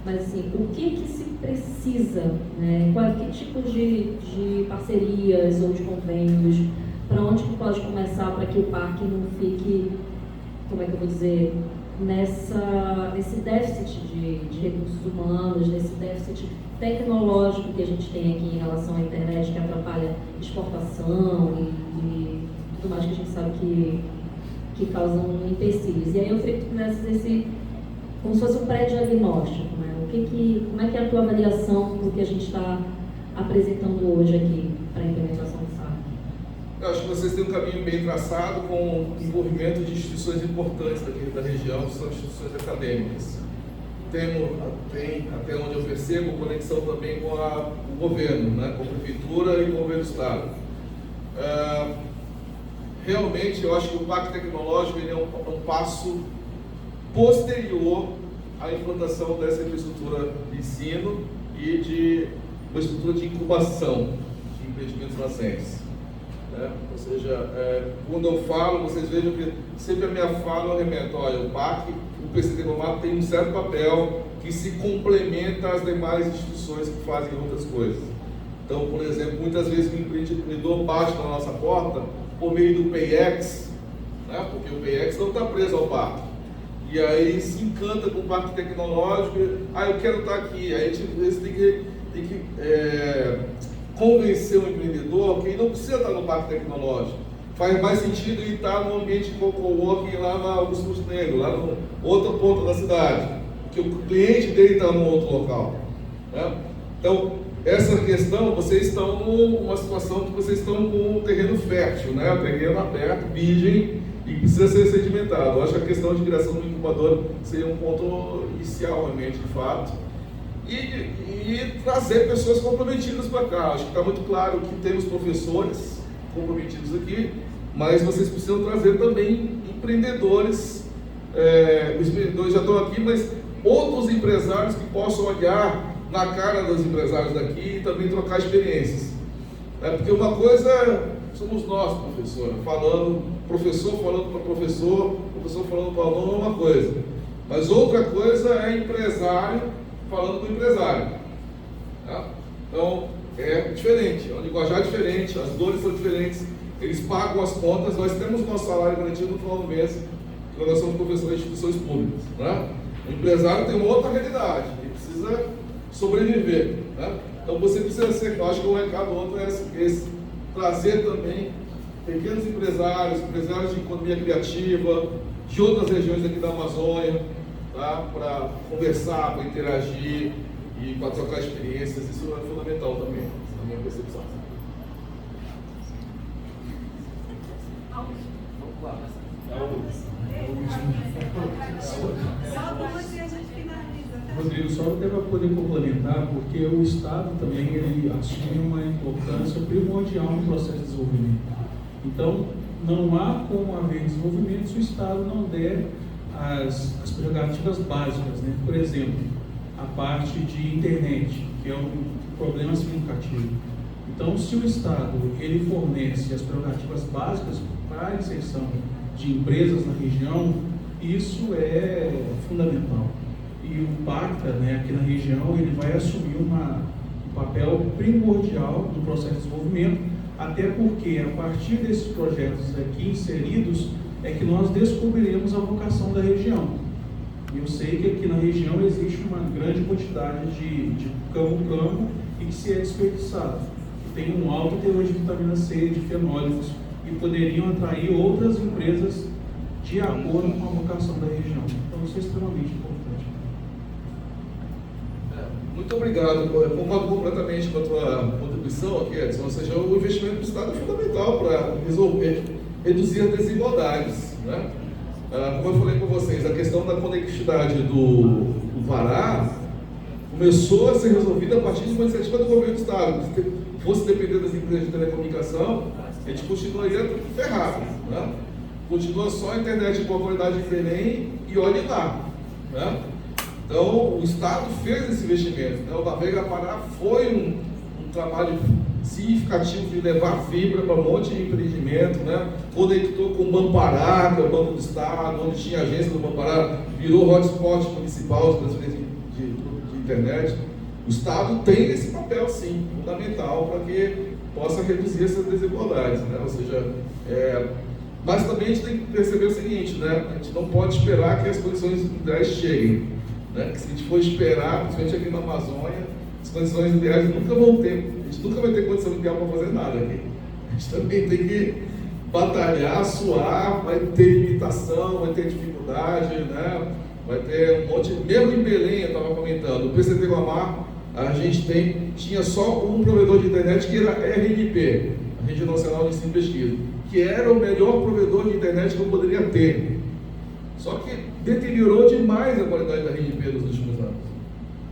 mas assim, o que se precisa, né, que tipo de parcerias ou de convênios, para onde que pode começar para que o parque não fique, como é que eu vou dizer, nesse déficit de recursos humanos, nesse déficit tecnológico que a gente tem aqui em relação à internet, que atrapalha exportação e tudo mais que a gente sabe que causam empecilhos. E aí eu queria que tu fizesse como se fosse um pré-diagnóstico, né? Como é que é a tua avaliação do que a gente está apresentando hoje aqui para a implementação do FARC? Eu acho que vocês têm um caminho bem traçado com envolvimento de instituições importantes daqui da região, que são instituições acadêmicas. Tem, até onde eu percebo, conexão também com o governo, né? Com a prefeitura e com o governo do estado. Realmente, eu acho que o Parque Tecnológico ele é um passo posterior à implantação dessa infraestrutura de ensino e de uma estrutura de incubação de empreendimentos nascentes. Né? Ou seja, quando eu falo, vocês vejam que sempre a minha fala eu remeto, olha, o PAC, o PCT Global tem um certo papel que se complementa às demais instituições que fazem outras coisas. Então, por exemplo, muitas vezes o empreendedor bate na nossa porta por meio do PayEx, né? Porque o PayEx não está preso ao parque. E aí se encanta com o parque tecnológico, eu quero estar aqui. Aí a gente tem que convencer o empreendedor que ele não precisa estar no parque tecnológico. Faz mais sentido ele estar no ambiente de coworking lá na Augusto Montenegro, lá no outro ponto da cidade, porque o cliente dele está no outro local. Né? Então, essa questão, vocês estão numa situação que vocês estão com um terreno fértil, né? O terreno aberto, virgem, e precisa ser sedimentado. Eu acho que a questão de criação do incubador seria um ponto inicial, realmente, de fato. E trazer pessoas comprometidas para cá. Acho que está muito claro que temos professores comprometidos aqui, mas vocês precisam trazer também empreendedores. Os empreendedores já estão aqui, mas outros empresários que possam olhar na cara dos empresários daqui e também trocar experiências. Porque uma coisa somos nós, professor falando para professor falando para aluno é uma coisa. Mas outra coisa é empresário falando com empresário. Tá? Então, é diferente, é um linguajar diferente, as dores são diferentes, eles pagam as contas, nós temos o nosso salário garantido no final do mês, quando nós somos professores de instituições públicas. Né? O empresário tem uma outra realidade, ele precisa sobreviver. Né? Então você precisa ser, eu acho que o recado outro é esse, trazer também pequenos empresários, empresários de economia criativa, de outras regiões aqui da Amazônia, tá? Para conversar, para interagir e para trocar experiências, isso é fundamental também, na minha percepção. Rodrigo, só até para poder complementar, porque o Estado também ele assume uma importância primordial no processo de desenvolvimento. Então, não há como haver desenvolvimento se o Estado não der as prerrogativas básicas, né? Por exemplo, a parte de internet, que é um problema significativo. Então, se o Estado ele fornece as prerrogativas básicas para a inserção de empresas na região, isso é fundamental. E o PACTA, né, aqui na região, ele vai assumir um papel primordial no processo de desenvolvimento, até porque a partir desses projetos aqui inseridos é que nós descobriremos a vocação da região. E eu sei que aqui na região existe uma grande quantidade de campo e que se é desperdiçado. Tem um alto teor de vitamina C, de fenólicos, e poderiam atrair outras empresas de acordo com a vocação da região. Então isso é extremamente importante. Muito obrigado, eu concordo completamente com a tua contribuição aqui, Edson, ou seja, o investimento do Estado é fundamental para reduzir as desigualdades, né? Como eu falei com vocês, a questão da conectividade do Vará começou a ser resolvida a partir de uma iniciativa do governo do Estado. Se fosse depender das empresas de telecomunicação, a gente continuaria ferrado, né? Continua só a internet com a qualidade de Belém e olhe lá, né? Então, o Estado fez esse investimento, né? O Navega Pará foi um trabalho significativo de levar fibra para um monte de empreendimento, né? Conectou com o Bampará, que é o Banco do Estado, onde tinha agência do Bampará, virou hotspot municipal de transferência de internet. O Estado tem esse papel, sim, fundamental para que possa reduzir essas desigualdades, né? Ou seja, mas também a gente tem que perceber o seguinte, né? A gente não pode esperar que as condições ideais cheguem. Né? Que se a gente for esperar, principalmente aqui na Amazônia, as condições ideais nunca vão ter, a gente nunca vai ter condição ideal para fazer nada aqui. A gente também tem que batalhar, suar, vai ter limitação, vai ter dificuldade, né? Vai ter um monte, mesmo em Belém, eu estava comentando, o PCT Guamá, a gente tinha só um provedor de internet que era a RNP, a Rede Nacional de Ensino e Pesquisa, que era o melhor provedor de internet que eu poderia ter. Só que deteriorou demais a qualidade da RNP nos últimos anos.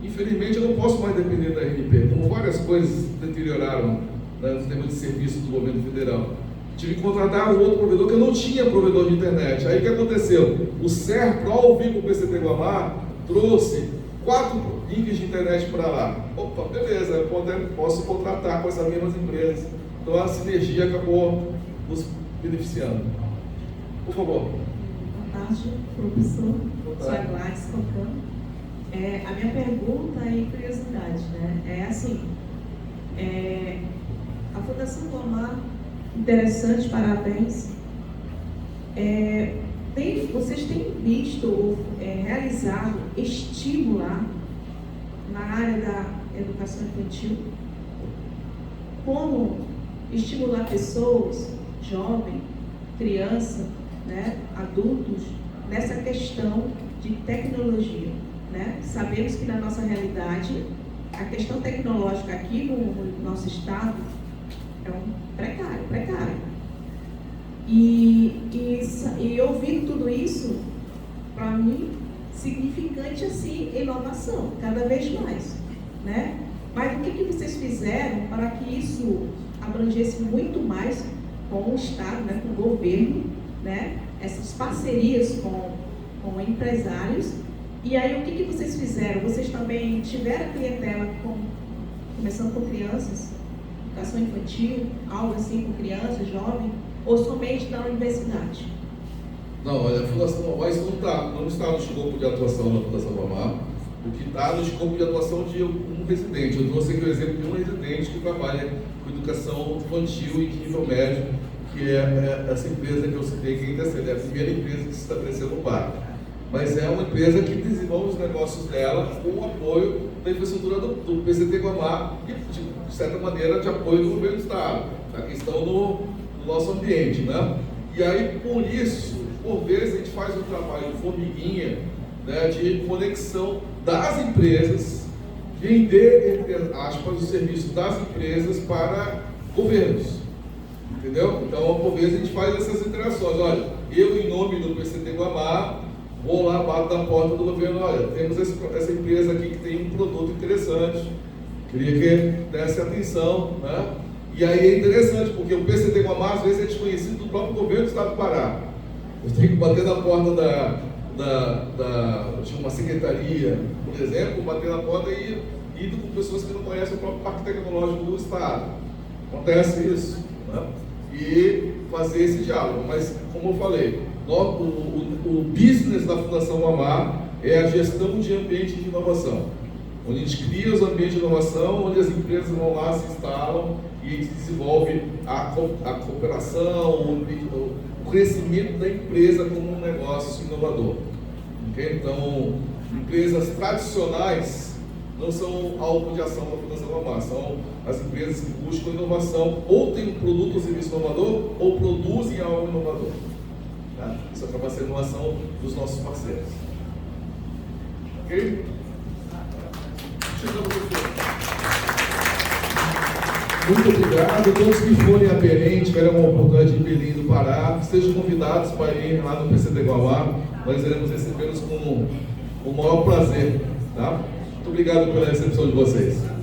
Infelizmente, eu não posso mais depender da RNP, como várias coisas deterioraram, né, no sistema de serviço do governo federal. Tive que contratar um outro provedor que eu não tinha provedor de internet. Aí o que aconteceu? O SERPRO, ao vir com o PCT Guamá, trouxe 4 links de internet para lá. Opa, beleza, eu posso contratar com essas mesmas empresas. Então a sinergia acabou nos beneficiando. Por favor. Boa tarde, professor. Sou a Gladys Cocão. A minha pergunta e curiosidade, né? É assim, a Fundação Guamá, interessante, parabéns. Vocês têm visto ou realizado estimular na área da educação infantil? Como estimular pessoas, jovens, crianças, né, adultos, nessa questão de tecnologia, né? Sabemos que na nossa realidade, a questão tecnológica aqui no nosso estado é precário. E ouvindo tudo isso, para mim, significante assim, inovação, cada vez mais, né? Mas o que vocês fizeram para que isso abrangesse muito mais com o Estado, né, com o governo, né? Essas parcerias com empresários? E aí, o que vocês fizeram? Vocês também tiveram clientela começando com crianças, educação infantil, algo assim com crianças, jovens, ou somente na universidade? Não, olha, a Fundação Guamá, isso não está no escopo de atuação da Fundação Guamá. O que está no escopo de atuação de um residente. Eu trouxe aqui o exemplo de um residente que trabalha com educação infantil e de nível médio, que é essa empresa que eu citei, que ainda é a primeira empresa que se estabeleceu no parque. mas é uma empresa que desenvolve os negócios dela com o apoio da infraestrutura do PCT Guamá e, de certa maneira, de apoio do governo do Estado, tá? Que estão no nosso ambiente, né? E aí, por isso, por vezes, a gente faz um trabalho de formiguinha, né, de conexão das empresas, vender, entre aspas, o serviço das empresas para governos. Entendeu? Então, por vezes, a gente faz essas interações. Olha, eu, em nome do PCT Guamá, vou lá, bato na porta do governo, olha, temos essa empresa aqui que tem um produto interessante, queria que desse atenção, né? E aí é interessante, porque o PCT Guamá, às vezes, é desconhecido do próprio governo do Estado do Pará. Eu tenho que bater na porta de uma secretaria, por exemplo, bater na porta e ir com pessoas que não conhecem o próprio Parque Tecnológico do Estado. Acontece isso, né? E fazer esse diálogo. Mas, como eu falei, o business da Fundação Guamá é a gestão de ambiente de inovação, onde a gente cria os ambientes de inovação, onde as empresas vão lá, se instalam e a gente desenvolve a cooperação, o crescimento da empresa como um negócio inovador. Okay? Então, empresas tradicionais não são alvo de ação da Fundação Guamá, são as empresas que buscam inovação, ou têm um produto ou serviço inovador, ou produzem algo inovador. Tá? Isso acaba sendo uma ação dos nossos parceiros. Ok? Muito obrigado. Todos que forem a Belém, tiverem uma oportunidade de ir em Belém do Pará, sejam convidados para ir lá no PCT Guamá. Nós iremos recebê-los com o maior prazer. Tá? Muito obrigado pela recepção de vocês.